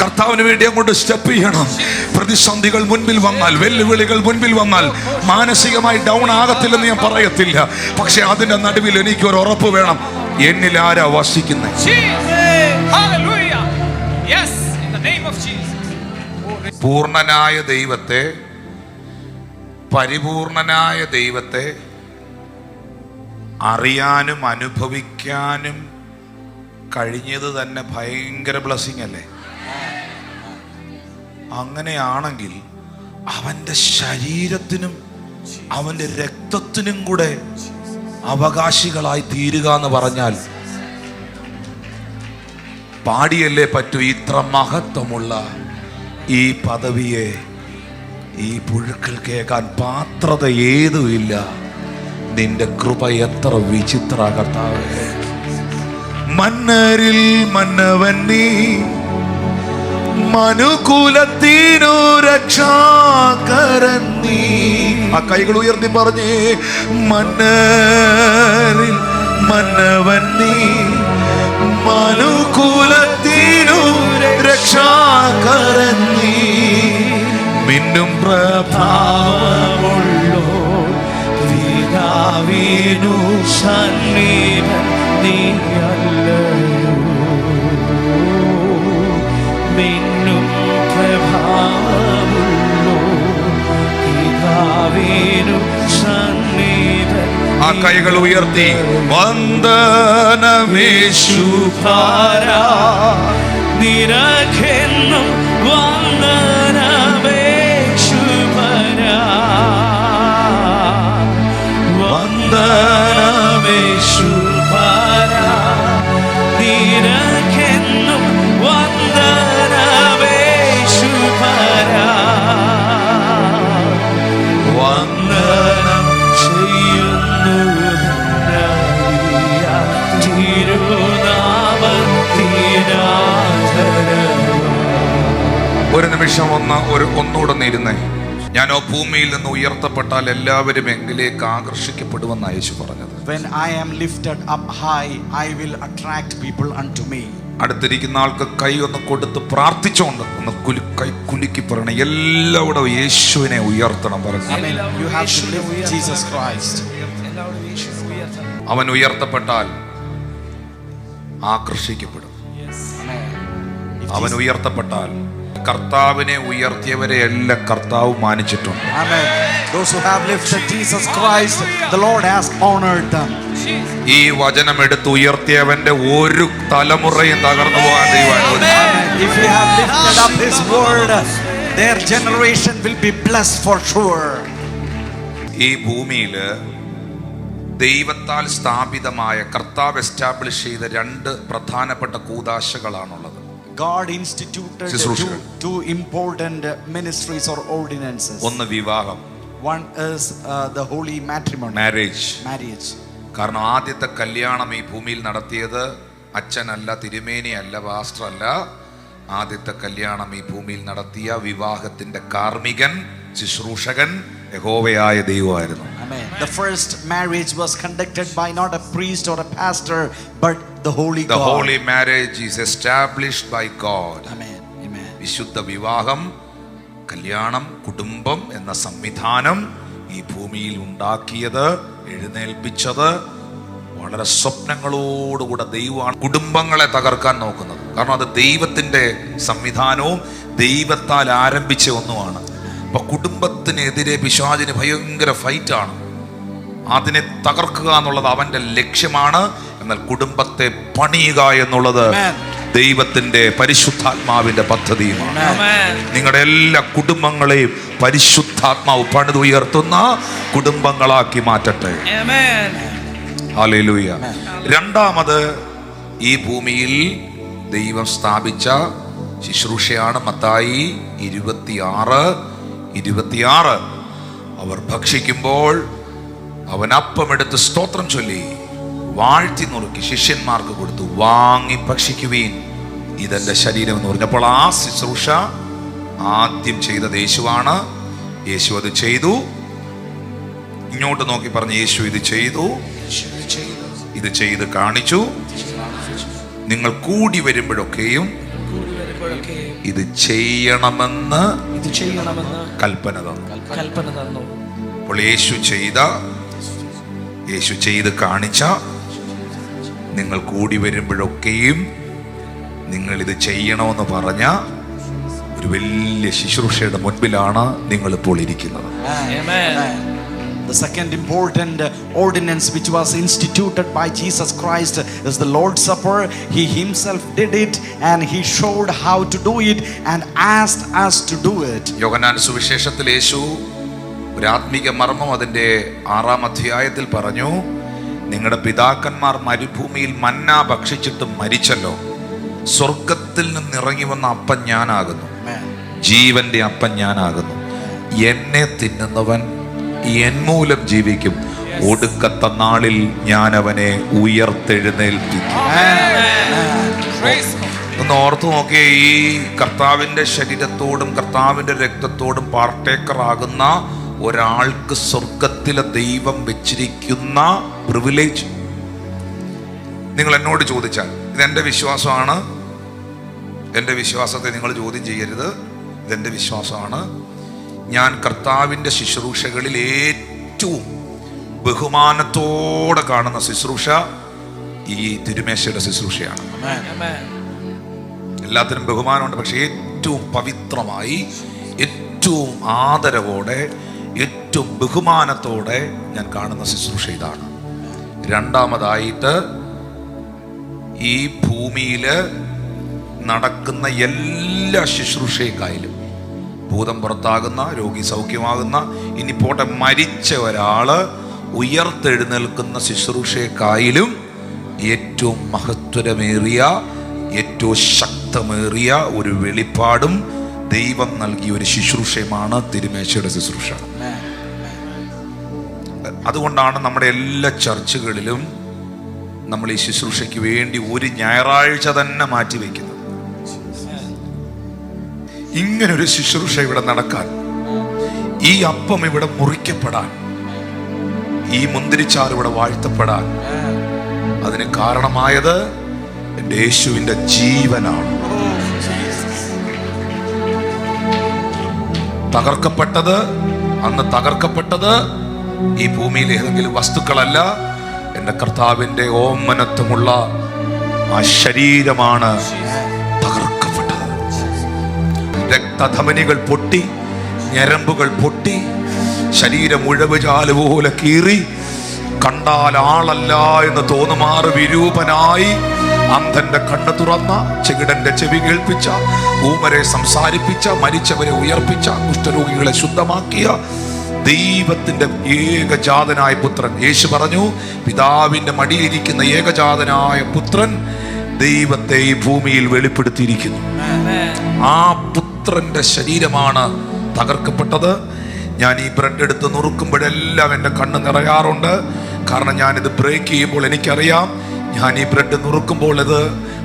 കർത്താവിന് വേണ്ടി അങ്ങോട്ട് സ്റ്റെപ്പ് ചെയ്യണം. പ്രതിസന്ധികൾ മുൻപിൽ വന്നാൽ, വെല്ലുവിളികൾ മുൻപിൽ വന്നാൽ മാനസികമായി ഡൗൺ ആകത്തില്ലെന്ന് ഞാൻ പറയത്തില്ല. പക്ഷെ അതിന്റെ നടുവിൽ എനിക്കൊരു ഉറപ്പ് വേണം, എന്നിൽ ആരാ വസിക്കുന്നത്? പൂർണ്ണനായ ദൈവത്തെ, പരിപൂർണനായ ദൈവത്തെ അറിയാനും അനുഭവിക്കാനും കഴിഞ്ഞത് തന്നെ ഭയങ്കര ബ്ലെസ്സിങ് അല്ലേ? അങ്ങനെയാണെങ്കിൽ അവന്റെ ശരീരത്തിനും അവന്റെ രക്തത്തിനും കൂടെ അവകാശികളായി തീരുക എന്ന് പറഞ്ഞാൽ പാടിയല്ലേ പറ്റൂ. ഇത്ര മഹത്വമുള്ള ഈ പദവിയെ, ഈ പുഴുക്കൾ കേൾക്കാൻ പാത്രത ഏതുമില്ല. നിന്റെ കൃപ എത്ര വിചിത്ര കർത്താവേ. മന്നരിൽ മന്നവൻ നീ, മനുകുലത്തിനു രക്ഷാകരൻ നീ. ആ കൈകൾ ഉയർത്തി പറഞ്ഞേ, മന്നരിൽ മന്നവൻ നീ, മനുകുലത്തിനു രക്ഷാകരൻ നീ. മിന്നും പ്രഭാവമുള്ളോ പിതാവിനു സന്നിധൻ നീയല്ലയോ. മിന്നും പ്രഭാവമുള്ളോ പിതാവിനു സന്നിധൻ. ആ കൈകൾ ഉയർത്തി വന്ദനമേശുപാരാ, നിനക്കെന്നും വന്ദനമേശുപാരാ, വന്ദനമേശുപാരാ, നിനക്കെന്നും നിമിഷം ഒന്നുകൂടെ ഇരുന്നേ. ഞാനോ ഭൂമിയിൽ നിന്ന് ഉയർത്തപ്പെട്ടാൽ എല്ലാവരും എങ്കിലേക്ക് ആകർഷിക്കപ്പെടുമെന്ന് യേശു പറഞ്ഞത്. When I am lifted up high, I will attract people unto me. അടുത്തിരിക്കുന്ന ആൾക്ക് കൈ ഒന്ന് കൊടുത്ത് പ്രാർത്ഥിച്ചോണ്ട് ഒന്ന് കൈ കുലുക്കി പറയണം, എല്ലാവരും യേശുവിനെ ഉയർത്തണം പറഞ്ഞു. Amen. You have to lift Jesus Christ. അവൻ ഉയർത്തപ്പെട്ടാൽ ആകർഷിക്കപ്പെടും. അവൻ ഉയർത്തപ്പെട്ടാൽ കർത്താവിനെ ഉയർത്തിയവരെ എല്ലാം കർത്താവ് മാനിച്ചിട്ടുണ്ട്. Amen. Those who have lifted Jesus Christ, the Lord has honored them. ഈ വചനം എടുത്ത് ഉയർത്തിയവന്റെ ഒരു തലമുറയും തകർന്നു പോകാൻ ദൈവം അനുവദിച്ചു. If we have lifted up His word, their generation will be blessed for sure. ഈ ഭൂമിയില് ദൈവത്താൽ സ്ഥാപിതമായ കർത്താവ് എസ്റ്റാബ്ലിഷ് ചെയ്ത രണ്ട് പ്രധാനപ്പെട്ട കൂദാശകളാണുള്ളത്. God instituted two important ministries or ordinances. ഒന്ന് വിവാഹം. One is the holy matrimony. Marriage. കാരണം ആദ്യത്തെ കല്യാണം ഈ ഭൂമിയിൽ നടത്തിയത് അച്ഛനല്ല, തിരുമേനിയല്ല, പാസ്റ്ററല്ല. ആദ്യത്തെ കല്യാണം ഈ ഭൂമിയിൽ നടത്തിയ വിവാഹത്തിന്റെ കാർമികൻ, ശുശ്രൂഷകൻ യഹോവയായ ദൈവമായിരുന്നു. Amen. The first marriage was conducted by not a priest or a pastor, but the holy God. The holy marriage is established by God. Amen. Amen. വിശുദ്ധ വിവാഹം, കല്യാണം, കുടുംബം എന്ന സംവിധാനം ഈ ഭൂമിയിൽ ഉണ്ടാക്കിയത്, എഴുന്നേൽപ്പിച്ചത് വളരെ സ്വപ്നങ്ങളോടുകൂടെ ദൈവമാണ് കുടുംബങ്ങളെ തകർക്കാൻ നോക്കുന്നത്. കാരണം അത് ദൈവത്തിന്റെ സംവിധാനവും ദൈവത്താൽ ആരംഭിച്ച ഒന്നുമാണ്. അപ്പൊ കുടുംബത്തിനെതിരെ പിശാചിന് ഭയങ്കര ഫൈറ്റാണ്. അതിനെ തകർക്കുക എന്നുള്ളത് അവന്റെ ലക്ഷ്യമാണ്. എന്നാൽ കുടുംബത്തെ പണിയുക എന്നുള്ളത് ദൈവത്തിന്റെ പരിശുദ്ധാത്മാവിന്റെ പദ്ധതിയുമാണ്. നിങ്ങളുടെ എല്ലാ കുടുംബങ്ങളെയും പരിശുദ്ധാത്മാവ് പണിതുയർത്തുന്ന കുടുംബങ്ങളാക്കി മാറ്റട്ടെ. ഹല്ലേലൂയ. രണ്ടാമത് ഈ ഭൂമിയിൽ ദൈവം സ്ഥാപിച്ച ശുശ്രൂഷയാണ് മത്തായി 26. അവർ ഭക്ഷിക്കുമ്പോൾ അവൻ അപ്പമെടുത്ത് സ്തോത്രം ചൊല്ലി വാഴ്ത്തി നുറുക്കി ശിഷ്യന്മാർക്ക് കൊടുത്തു, വാങ്ങി ഭക്ഷിക്കുവീൻ, ഇതെന്റെ ശരീരം എന്ന് പറഞ്ഞപ്പോൾ ആ ശുശ്രൂഷ ആദ്യം ചെയ്തത് യേശുവാണ്. യേശു അത് ചെയ്തു. ഇങ്ങോട്ട് നോക്കി പറഞ്ഞു, യേശു ഇത് ചെയ്തു, ഇത് ചെയ്ത് കാണിച്ചു. നിങ്ങൾ കൂടി വരുമ്പോഴൊക്കെയും ഇത് ചെയ്യണമെന്ന് കൽപ്പന തന്നു. അപ്പോൾ യേശു ചെയ്ത് കാണിച്ച, നിങ്ങൾ കൂടി വരുമ്പോഴൊക്കെയും നിങ്ങൾ ഇത് ചെയ്യണമെന്ന് പറഞ്ഞ ഒരു വലിയ ശുശ്രൂഷയുടെ മുൻപിലാണ് നിങ്ങൾ ഇപ്പോൾ ഇരിക്കുന്നത്. The second important ordinance which was instituted by Jesus Christ is the Lord's Supper. He himself did it and he showed how to do it and asked us to do it. യോഹന്നാൻ സുവിശേഷത്തിൽ യേശു ഒരു ആത്മീക മർമ്മം അതിന്റെ 6-ാം അധ്യായത്തിൽ പറഞ്ഞു, നിങ്ങളുടെ പിതാക്കന്മാർ മരുഭൂമിയിൽ മന്ന ഭക്ഷിച്ചിട്ട് മരിച്ചല്ലോ. സ്വർഗത്തിൽ നിന്ന് ഇറങ്ങി വന്ന അപ്പം ഞാനാകുന്നു, ജീവന്റെ അപ്പം ഞാനാകുന്നു. എന്നെ തിന്നുന്നവൻ എന്മൂലം ജീവിക്കും, ഒടുക്കത്തെ നാളിൽ ഞാൻ അവനെ ഉയർത്തെഴുന്നേൽപ്പിക്കും. ഒന്ന് ഓർത്തു നോക്കിയേ, ഈ കർത്താവിന്റെ ശരീരത്തോടും കർത്താവിന്റെ രക്തത്തോടും പാർട്ടേക്കർ ആകുന്ന ഒരാൾക്ക് സ്വർഗത്തിലെ ദൈവം വെച്ചിരിക്കുന്ന പ്രിവിലേജ്. നിങ്ങൾ എന്നോട് ചോദിച്ചാൽ, ഇതെന്റെ വിശ്വാസമാണ്, എൻ്റെ വിശ്വാസത്തെ നിങ്ങൾ ചോദ്യം ചെയ്യരുത്, ഇതെന്റെ വിശ്വാസമാണ്. ഞാൻ കർത്താവിൻ്റെ ശുശ്രൂഷകളിൽ ഏറ്റവും ബഹുമാനത്തോടെ കാണുന്ന ശുശ്രൂഷ ഈ തിരുമേശയുടെ ശുശ്രൂഷയാണ്. എല്ലാത്തിനും ബഹുമാനമുണ്ട്, പക്ഷെ ഏറ്റവും പവിത്രമായി, ഏറ്റവും ആദരവോടെ, ഏറ്റവും ബഹുമാനത്തോടെ ഞാൻ കാണുന്ന ശുശ്രൂഷ ഇതാണ്. രണ്ടാമതായിട്ട്, ഈ ഭൂമിയിൽ നടക്കുന്ന എല്ലാ ശുശ്രൂഷയെക്കായാലും, ഭൂതം പുറത്താകുന്ന, രോഗി സൗഖ്യമാകുന്ന, ഇനി പോട്ടെ മരിച്ച ഒരാള് ഉയർത്തെഴുന്നേൽക്കുന്ന ശുശ്രൂഷയെക്കായാലും ഏറ്റവും മഹത്വരമേറിയ, ഏറ്റവും ശക്തമേറിയ ഒരു വെളിപ്പാടും ദൈവം നൽകിയ ഒരു ശുശ്രൂഷയുമാണ് തിരുമേശയുടെ ശുശ്രൂഷ. അതുകൊണ്ടാണ് നമ്മുടെ എല്ലാ ചർച്ചുകളിലും നമ്മൾ ഈ ശുശ്രൂഷയ്ക്ക് വേണ്ടി ഒരു ഞായറാഴ്ച തന്നെ മാറ്റി വയ്ക്കുന്നത്. ഇങ്ങനൊരു ശുശ്രൂഷ ഇവിടെ നടക്കാൻ, ഈ അപ്പം ഇവിടെ മുറിക്കപ്പെടാൻ, ഈ മുന്തിരിച്ചാറ് ഇവിടെ വാഴ്ത്തപ്പെടാൻ അതിന് കാരണമായത് എൻ്റെ യേശുവിൻ്റെ ജീവനാണ്. അന്ന് തകർക്കപ്പെട്ടത് ഈ ഭൂമിയിൽ ഏതെങ്കിലും വസ്തുക്കളല്ല, എൻ്റെ കർത്താവിൻ്റെ ഓമനത്വമുള്ള ആ ശരീരമാണ് തകർക്കപ്പെട്ടത്. രക്തധമനികൾ പൊട്ടി, ഞരമ്പുകൾ പൊട്ടി, ശരീരം ഉഴവുചാല് പോലെ കീറി, കണ്ടാൽ ആളല്ല എന്ന് തോന്നുമാറ് വിരൂപനായി, അന്ധന്റെ കണ്ണ് തുറന്ന, ചെകിടന്റെ ചെവി കേൾപ്പിച്ച, ഊമരെ സംസാരിപ്പിച്ച, മരിച്ചവരെ ഉയർപ്പിച്ച, കുഷ്ഠരോഗികളെ ശുദ്ധമാക്കിയ ദൈവത്തിന്റെ ഏകജാതനായ പുത്രൻ. യേശു പറഞ്ഞു, പിതാവിന്റെ മടിയിലിരിക്കുന്ന ഏകജാതനായ പുത്രൻ ദൈവത്തെ ഈ ഭൂമിയിൽ വെളിപ്പെടുത്തിയിരിക്കുന്നു. ആ പുത്രന്റെ ശരീരമാണ് തകർക്കപ്പെട്ടത്. ഞാൻ ഈ ബ്രെഡ് എടുത്ത് നുറുക്കുമ്പോഴെല്ലാം എൻ്റെ കണ്ണ് നിറയാറുണ്ട്. കാരണം ഞാനിത് ബ്രേക്ക് ചെയ്യുമ്പോൾ എനിക്കറിയാം, ഞാൻ ഈ ബ്രെഡ് നുറുക്കുമ്പോൾ ഇത്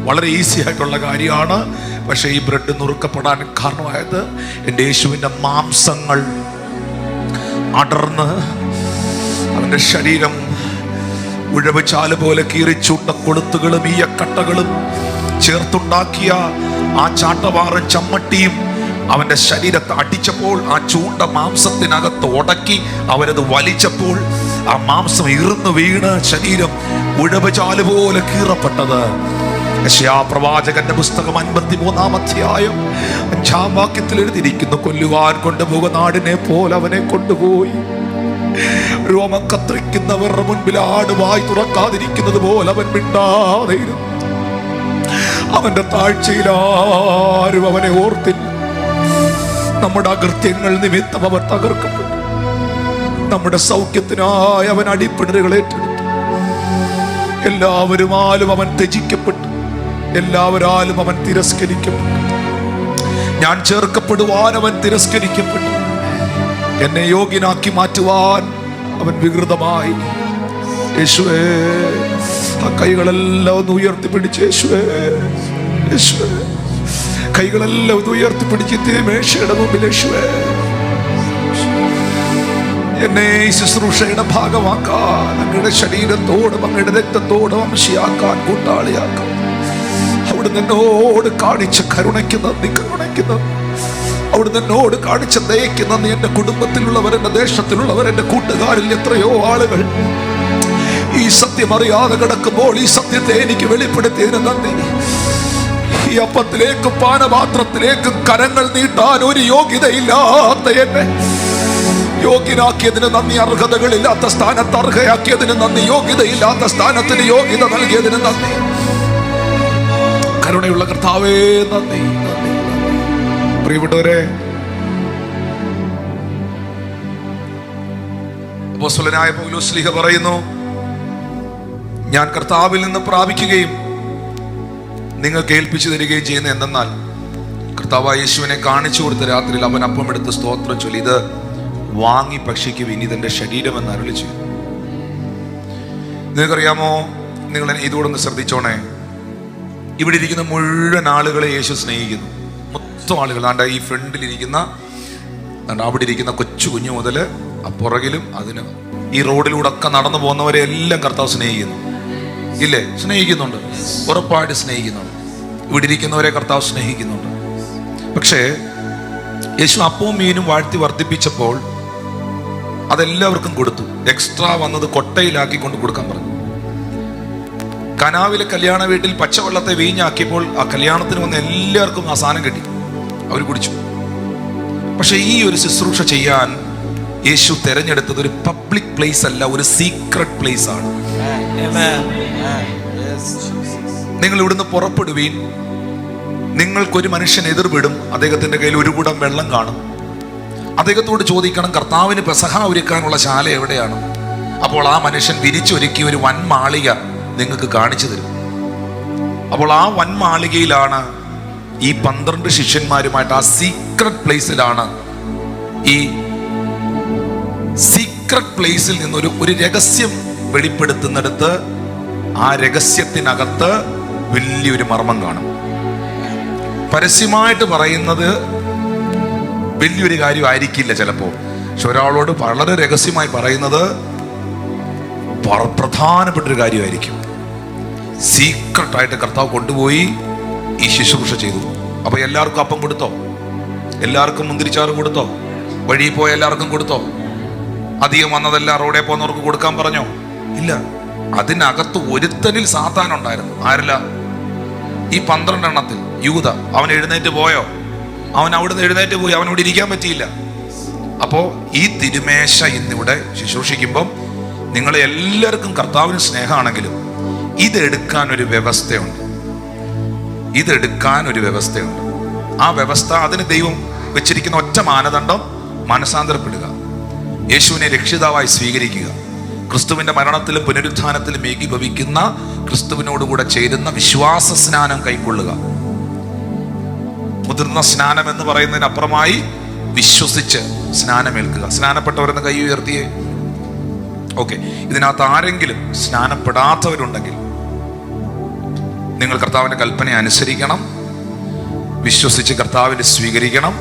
വളരെ ഈസി ആയിട്ടുള്ള കാര്യമാണ്. പക്ഷേ ഈ ബ്രെഡ് നുറുക്കപ്പെടാൻ കാരണമായത് എൻ്റെ യേശുവിൻ്റെ മാംസങ്ങൾ അടർന്ന് അവൻ്റെ ശരീരം ഉഴവുചാല് പോലെ കീറി ചൂട്ടക്കൊളുത്തുകളും ഈയക്കട്ടകളും ചേർത്തുണ്ടാക്കിയ ആ ചാട്ടവാറും ചമ്മട്ടിയും അവൻ്റെ ശരീരത്തെ അടിച്ചപ്പോൾ, ആ ചൂണ്ട മാംസത്തിനകത്ത് ഉടക്കി അവരത് വലിച്ചപ്പോൾ ആ മാംസം ഇറുന്നു വീണ് ശരീരം ഉഴവുചാല് പോലെ കീറപ്പെട്ടത്. യശയ്യാപ്രവാചകന്റെ പുസ്തകം 53-ാം അധ്യായം 5-ാം വാക്യത്തിൽ എഴുതിയിരിക്കുന്നു, കൊല്ലുവാൻ കൊണ്ടുപോകുന്ന ആടിനെ പോലെ അവനെ കൊണ്ടുപോയി. രോമം കത്രിക്കുന്നവരുടെ മുൻപിൽ ആട് വായി തുറക്കാതിരിക്കുന്നത് പോലെ അവൻ മിണ്ടാതെയിരുന്നു. അവന്റെ താഴ്ചയിൽ ആരും അവനെ ഓർത്തില്ല. നമ്മുടെ അകൃത്യങ്ങൾ നിമിത്തം അവൻ തകർക്കപ്പെട്ടു. നമ്മുടെ സൗഖ്യത്തിനായി അവൻ അടിപ്പിണരുകൾ ഏറ്റെടുത്തു. എല്ലാവരുമാലും അവൻ ത്യജിക്കപ്പെട്ടു, എല്ലാവരാലും അവൻ തിരസ്കരിക്കപ്പെട്ടു. ഞാൻ ചേർക്കപ്പെടുവാൻ അവൻ തിരസ്കരിക്കപ്പെട്ടു. എന്നെ യോഗ്യനാക്കി മാറ്റുവാൻ അവൻ വികൃതമായി. യേശുവേ, ആ കൈകളെല്ലാം ഒന്ന് ഉയർത്തിപ്പിടിച്ച്, യേശുവേ, യേശുവേ, കൈകളെല്ലാം ഒന്ന് ഉയർത്തിപ്പിടിച്ച് തിരുമേശയുടെ മുമ്പിൽ, യേശുവേ, എന്നെ ഈ ശുശ്രൂഷയുടെ ഭാഗമാക്കാൻ, അങ്ങയുടെ ശരീരത്തോടും അങ്ങയുടെ രക്തത്തോടും അംശിയാക്കാൻ, കൂട്ടാളിയാക്കാൻ അവിടുന്ന് എന്നോട് കാണിച്ച കരുണയ്ക്ക് നന്ദി, കരുണയ്ക്ക് നന്ദി. അവിടുന്ന് എന്നോട് കാണിച്ച ദയയ്ക്ക് നന്ദി. എൻ്റെ കുടുംബത്തിലുള്ളവർ, എൻ്റെ ദേശത്തിലുള്ളവർ, എൻ്റെ കൂട്ടുകാരിൽ എത്രയോ ആളുകൾ ഈ സത്യം അറിയാതെ കിടക്കുമ്പോൾ ഈ സത്യത്തെ എനിക്ക് വെളിപ്പെടുത്തിയതിന് നന്ദി. ഈ അപ്പത്തിലേക്കും പാനപാത്രത്തിലേക്കും കരങ്ങൾ നീട്ടാൻ ഒരു യോഗ്യതയില്ലാത്ത എന്നെ യോഗ്യനാക്കിയതിന് നന്ദി. അർഹതകളില്ലാത്ത സ്ഥാനത്ത് അർഹയാക്കിയതിന് നന്ദി. യോഗ്യതയില്ലാത്ത സ്ഥാനത്തിന് യോഗ്യത നൽകിയതിന് നന്ദി. കരുണയുള്ള കർത്താവേ, നന്ദി, നന്ദി. പ്രിയപ്പെട്ടവരെ, അപ്പോസ്തലനായ പൗലോസ് ശ്ലീഹ പറയുന്നു, ഞാൻ കർത്താവിൽ നിന്ന് പ്രാപിക്കുകയും നിങ്ങൾക്ക് ഏൽപ്പിച്ചു തരികയും ചെയ്യുന്ന എന്തെന്നാൽ, കർത്താവായ യേശുവിനെ കാണിച്ചു കൊടുത്ത രാത്രിയിൽ അവൻ അപ്പം എടുത്ത് സ്തോത്രം ചൊല്ലി, ഇത് വാങ്ങി ഭക്ഷിക്കുവിൻ, ഇതെന്റെ ശരീരമെന്ന് അരുളി ചെയ്തു. നിങ്ങൾക്കറിയാമോ, നിങ്ങൾ ഇതുകൂടെ ഒന്ന് ശ്രദ്ധിച്ചോണേ, ഇവിടെ ഇരിക്കുന്ന മുഴുവൻ ആളുകളെ യേശു സ്നേഹിക്കുന്നു. മൊത്തം ആളുകൾ, ആണ്ട ഈ ഫ്രണ്ടിലിരിക്കുന്ന, അവിടെ ഇരിക്കുന്ന കൊച്ചു കുഞ്ഞു മുതൽ ആ പുറകിലും അതിന് ഈ റോഡിലൂടെ ഒക്കെ നടന്നു പോകുന്നവരെ എല്ലാം കർത്താവ് സ്നേഹിക്കുന്നു. ഇല്ലേ? സ്നേഹിക്കുന്നുണ്ട്, ഉറപ്പായിട്ട് സ്നേഹിക്കുന്നുണ്ട്. ഇവിടെ ഇരിക്കുന്നവരെ കർത്താവ് സ്നേഹിക്കുന്നുണ്ട്. പക്ഷേ യേശു അപ്പവും മീനും വാഴ്ത്തി വർദ്ധിപ്പിച്ചപ്പോൾ അതെല്ലാവർക്കും കൊടുത്തു. എക്സ്ട്രാ വന്നത് കൊട്ടയിലാക്കിക്കൊണ്ട് കൊടുക്കാൻ പറഞ്ഞു. കനാവിലെ കല്യാണ വീട്ടിൽ പച്ചവെള്ളത്തെ വീഞ്ഞാക്കിയപ്പോൾ ആ കല്യാണത്തിന് വന്ന എല്ലാവർക്കും ആ സാധനം കിട്ടി, അവർ കുടിച്ചു. പക്ഷെ ഈ ഒരു ശുശ്രൂഷ ചെയ്യാൻ യേശു തെരഞ്ഞെടുത്തത് ഒരു പബ്ലിക് പ്ലേസ് അല്ല, ഒരു സീക്രട്ട് പ്ലേസ് ആണ്. നിങ്ങൾ ഇവിടുന്ന് പുറപ്പെടുവീൻ, നിങ്ങൾക്കൊരു മനുഷ്യൻ എതിർവിടും, അദ്ദേഹത്തിന്റെ കയ്യിൽ ഒരു കുടം വെള്ളം കാണും. അദ്ദേഹത്തോട് ചോദിക്കണം, കർത്താവിന് പെസഹ ഒരുക്കാനുള്ള ശാല എവിടെയാണ്? അപ്പോൾ ആ മനുഷ്യൻ വിരിച്ചൊരുക്കിയ ഒരു വൻമാളിക നിങ്ങൾക്ക് കാണിച്ചു തരും. അപ്പോൾ ആ വൻമാളികയിലാണ് ഈ 12 ശിഷ്യന്മാരുമായിട്ട് ആ സീക്രട്ട് പ്ലേസിലാണ്, ഈ സീക്രട്ട് പ്ലേസിൽ നിന്നൊരു രഹസ്യം വെളിപ്പെടുത്തുന്നിടത്ത് ആ രഹസ്യത്തിനകത്ത് വലിയൊരു മർമ്മം കാണും. പരസ്യമായിട്ട് പറയുന്നത് വലിയൊരു കാര്യമായിരിക്കില്ല ചിലപ്പോൾ. പക്ഷെ ഒരാളോട് വളരെ രഹസ്യമായി പറയുന്നത് പ്രധാനപ്പെട്ടൊരു കാര്യമായിരിക്കും. സീക്രട്ടായിട്ട് കർത്താവ് കൊണ്ടുപോയി ഈ ശുശ്രൂഷ ചെയ്തു. അപ്പൊ എല്ലാവർക്കും അപ്പം കൊടുത്തോ? എല്ലാവർക്കും മുന്തിരിച്ചാറ് കൊടുത്തോ? വഴിയിൽ പോയ എല്ലാവർക്കും കൊടുത്തോ? അധികം വന്നതെല്ലാം റോഡേ പോകുന്നവർക്ക് കൊടുക്കാൻ പറഞ്ഞോ? ഇല്ല. അതിനകത്ത് ഒരുത്തനിൽ സാത്താൻ ഉണ്ടായിരുന്നു. ആരല്ല? ഈ 12 എണ്ണത്തിൽ യൂദ. അവൻ എഴുന്നേറ്റ് പോയോ? അവൻ അവിടുന്ന് എഴുന്നേറ്റ് പോയി. അവനോട് ഇരിക്കാൻ പറ്റിയില്ല. അപ്പോ ഈ തിരുമേശ ഇന്നിവിടെ ശുശ്രൂഷിക്കുമ്പം നിങ്ങളെ എല്ലാവർക്കും കർത്താവിന് സ്നേഹമാണെങ്കിലും ഇതെടുക്കാൻ ഒരു വ്യവസ്ഥയുണ്ട്. ഇതെടുക്കാൻ ഒരു വ്യവസ്ഥയുണ്ട്. ആ വ്യവസ്ഥ, അതിന് ദൈവം വെച്ചിരിക്കുന്ന ഒറ്റ മാനദണ്ഡം മനസാന്തരപ്പെടുക, യേശുവിനെ രക്ഷിതാവായി സ്വീകരിക്കുക, ക്രിസ്തുവിന്റെ മരണത്തിലും പുനരുത്ഥാനത്തിലും ഏകീഭവിക്കുന്ന ക്രിസ്തുവിനോടുകൂടെ ചേരുന്ന വിശ്വാസ സ്നാനം കൈക്കൊള്ളുക. മുതിർന്ന സ്നാനം എന്ന് പറയുന്നതിനപ്പുറമായി വിശ്വസിച്ച് സ്നാനമേൽക്കുക. സ്നാനപ്പെട്ടവരെന്ന് കൈ ഉയർത്തിയേ. ഓക്കെ, ഇതിനകത്ത് ആരെങ്കിലും സ്നാനപ്പെടാത്തവരുണ്ടെങ്കിൽ നിങ്ങൾ കർത്താവിന്റെ കൽപ്പന അനുസരിക്കണം, വിശ്വസിച്ച് കർത്താവിനെ സ്വീകരിക്കണം.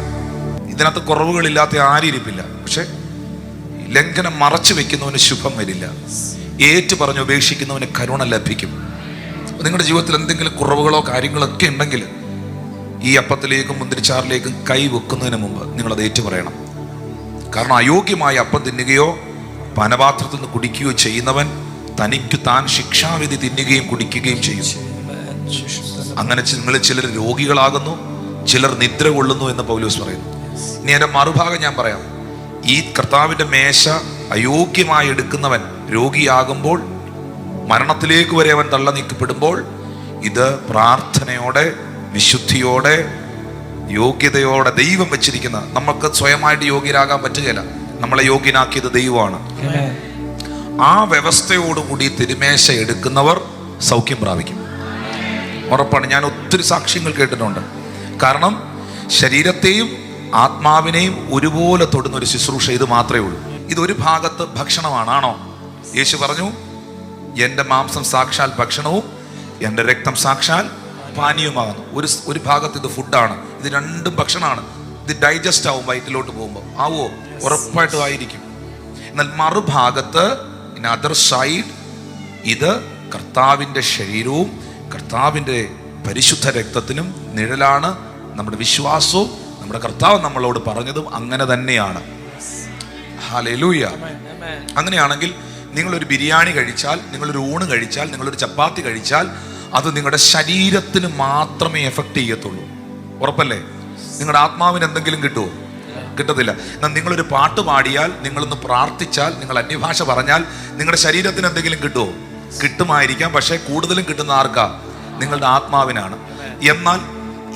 ഇതിനകത്ത് കുറവുകളില്ലാത്ത ആരും ഇരിപ്പില്ല. പക്ഷെ ലംഘനം മറച്ചു വെക്കുന്നവന് ശുഭം വരില്ല. ഏറ്റു പറഞ്ഞു ഉപേക്ഷിക്കുന്നവന് കരുണ ലഭിക്കും. നിങ്ങളുടെ ജീവിതത്തിൽ എന്തെങ്കിലും കുറവുകളോ കാര്യങ്ങളൊക്കെ ഉണ്ടെങ്കിൽ ഈ അപ്പത്തിലേക്കും മുന്തിരിച്ചാറിലേക്കും കൈ വെക്കുന്നതിന് മുമ്പ് നിങ്ങളത് ഏറ്റു പറയണം. കാരണം അയോഗ്യമായ അപ്പം തിന്നുകയോ പാനപാത്രത്തിൽ നിന്ന് കുടിക്കുകയോ ചെയ്യുന്നവൻ തനിക്ക് താൻ ശിക്ഷാവിധി തിന്നുകയും കുടിക്കുകയും ചെയ്യും. അങ്ങനെ നിങ്ങളിൽ ചിലർ രോഗികളാകുന്നു, ചിലർ നിദ്ര കൊള്ളുന്നു എന്ന് പൗലോസ് പറയുന്നു. ഇനി എൻ്റെ മറുഭാഗം ഞാൻ പറയാം. ഈ കർത്താവിന്റെ മേശ അയോഗ്യമായി എടുക്കുന്നവൻ രോഗിയാകുമ്പോൾ, മരണത്തിലേക്ക് വരെ അവൻ തള്ള നീക്കപ്പെടുമ്പോൾ, ഇത് പ്രാർത്ഥനയോടെ, വിശുദ്ധിയോടെ, യോഗ്യതയോടെ ദൈവം വെച്ചിരിക്കുന്ന, നമുക്ക് സ്വയമായിട്ട് യോഗ്യരാകാൻ പറ്റുകയില്ല, നമ്മളെ യോഗ്യനാക്കിയത് ദൈവമാണ്. ആ വ്യവസ്ഥയോടുകൂടി തിരുമേശ എടുക്കുന്നവർ സൗഖ്യം പ്രാപിക്കും. ഉറപ്പാണ്. ഞാൻ ഒത്തിരി സാക്ഷ്യങ്ങൾ കേട്ടിട്ടുണ്ട്. കാരണം ശരീരത്തെയും ആത്മാവിനെയും ഒരുപോലെ തൊടുന്ന ഒരു ശുശ്രൂഷ ഇത് മാത്രമേ ഉള്ളൂ. ഇതൊരു ഭാഗത്ത് ഭക്ഷണമാണ്. ആണോ? യേശു പറഞ്ഞു, എൻ്റെ മാംസം സാക്ഷാൽ ഭക്ഷണവും എൻ്റെ രക്തം സാക്ഷാൽ പാനീയമാകുന്നു. ഒരു ഭാഗത്ത് ഇത് ഫുഡാണ്, ഇത് രണ്ടും ഭക്ഷണമാണ്. ഇത് ഡൈജസ്റ്റ് ആവും വയറ്റിലോട്ട് പോകുമ്പോൾ. ആവോ? ഉറപ്പായിട്ടും ആയിരിക്കും. എന്നാൽ മറുഭാഗത്ത്, ഇൻ അതർ സൈഡ്, ഇത് കർത്താവിൻ്റെ ശരീരവും കർത്താവിൻ്റെ പരിശുദ്ധ രക്തത്തിനും നിഴലാണ്. നമ്മുടെ വിശ്വാസവും നമ്മുടെ കർത്താവ് നമ്മളോട് പറഞ്ഞതും അങ്ങനെ തന്നെയാണ്. ഹല്ലേലൂയ. അങ്ങനെയാണെങ്കിൽ നിങ്ങളൊരു ബിരിയാണി കഴിച്ചാൽ, നിങ്ങളൊരു ഊണ് കഴിച്ചാൽ, നിങ്ങളൊരു ചപ്പാത്തി കഴിച്ചാൽ അത് നിങ്ങളുടെ ശരീരത്തിന് മാത്രമേ എഫക്റ്റ് ചെയ്യത്തുള്ളൂ. ഉറപ്പല്ലേ? നിങ്ങളുടെ ആത്മാവിന് എന്തെങ്കിലും കിട്ടുമോ? കിട്ടത്തില്ല. എന്നാൽ നിങ്ങളൊരു പാട്ട് പാടിയാൽ, നിങ്ങളൊന്ന് പ്രാർത്ഥിച്ചാൽ, നിങ്ങൾ അന്യഭാഷ പറഞ്ഞാൽ നിങ്ങളുടെ ശരീരത്തിന് എന്തെങ്കിലും കിട്ടുമോ? കിട്ടുമായിരിക്കാം. പക്ഷേ കൂടുതലും കിട്ടുന്ന ആർക്കാ? നിങ്ങളുടെ ആത്മാവിനാണ്. എന്നാൽ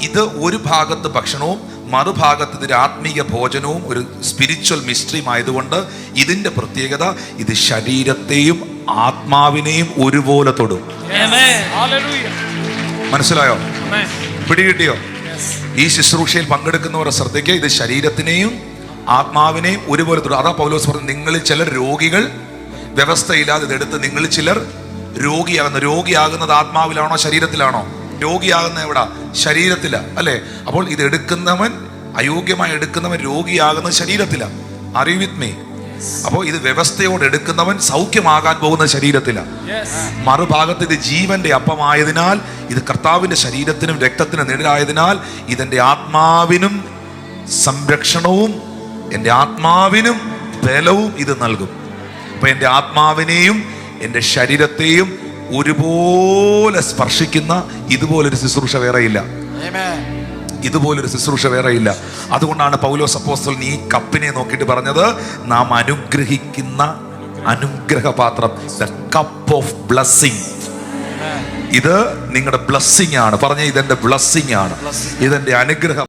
ഇത് ഒരു ഭാഗത്ത് ഭക്ഷണവും മറുഭാഗത്ത് ഇതൊരു ആത്മീയ ഭോജനവും ഒരു സ്പിരിച്വൽ മിസ്റ്ററിയും ആയതുകൊണ്ട് ഇതിന്റെ പ്രത്യേകത, ഇത് ശരീരത്തെയും ആത്മാവിനെയും ഒരുപോലെ തൊടും. മനസ്സിലായോ? പിടികിട്ടിയോ? ഈ ശുശ്രൂഷയിൽ പങ്കെടുക്കുന്നവരുടെ ശ്രദ്ധയ്ക്ക്, ഇത് ശരീരത്തിനെയും ആത്മാവിനെയും ഒരുപോലെ തൊടും. അതാ പൗലോസ് പറഞ്ഞു, നിങ്ങളിൽ ചിലർ രോഗികൾ, വ്യവസ്ഥയില്ലാതെ ഇതെടുത്ത് നിങ്ങളിൽ ചിലർ രോഗിയാകുന്നത് ആത്മാവിലാണോ ശരീരത്തിലാണോ? രോഗിയാകുന്ന എവിടാ? ശരീരത്തില, അല്ലേ? അപ്പോൾ ഇത് എടുക്കുന്നവൻ, അയോഗ്യമായി എടുക്കുന്നവൻ രോഗിയാകുന്നത് ശരീരത്തില. Are you with me? അപ്പോൾ ഇത് വ്യവസ്ഥയോടെ എടുക്കുന്നവൻ സൗഖ്യമാകാൻ പോകുന്ന ശരീരത്തില. മറുഭാഗത്ത് ഇത് ജീവന്റെ അപ്പമായതിനാൽ, ഇത് കർത്താവിന്റെ ശരീരത്തിനും രക്തത്തിനും നിഴലായതിനാൽ ഇതെന്റെ ആത്മാവിനും സംരക്ഷണവും എൻ്റെ ആത്മാവിനും ബലവും ഇത് നൽകും. അപ്പൊ എൻ്റെ ആത്മാവിനെയും എൻ്റെ ശരീരത്തെയും ഒരുപോലെ സ്പർശിക്കുന്ന ഇതുപോലൊരു ശുശ്രൂഷ വേറെയില്ല. ഇതുപോലൊരു ശുശ്രൂഷ വേറെയില്ല. അതുകൊണ്ടാണ് പൗലോസ് അപ്പോസ്തലൻ ഈ കപ്പിനെ നോക്കിയിട്ട് പറഞ്ഞത്, നാം അനുഗ്രഹിക്കുന്ന അനുഗ്രഹപാത്രം, ദ കപ്പ് ഓഫ് ബ്ലെസ്സിങ്. ഇത് നിങ്ങളുടെ ബ്ലെസ്സിങ് ആണ്. പറഞ്ഞ, ഇതെന്റെ ബ്ലെസ്സിങ് ആണ്, ഇതെന്റെ അനുഗ്രഹം.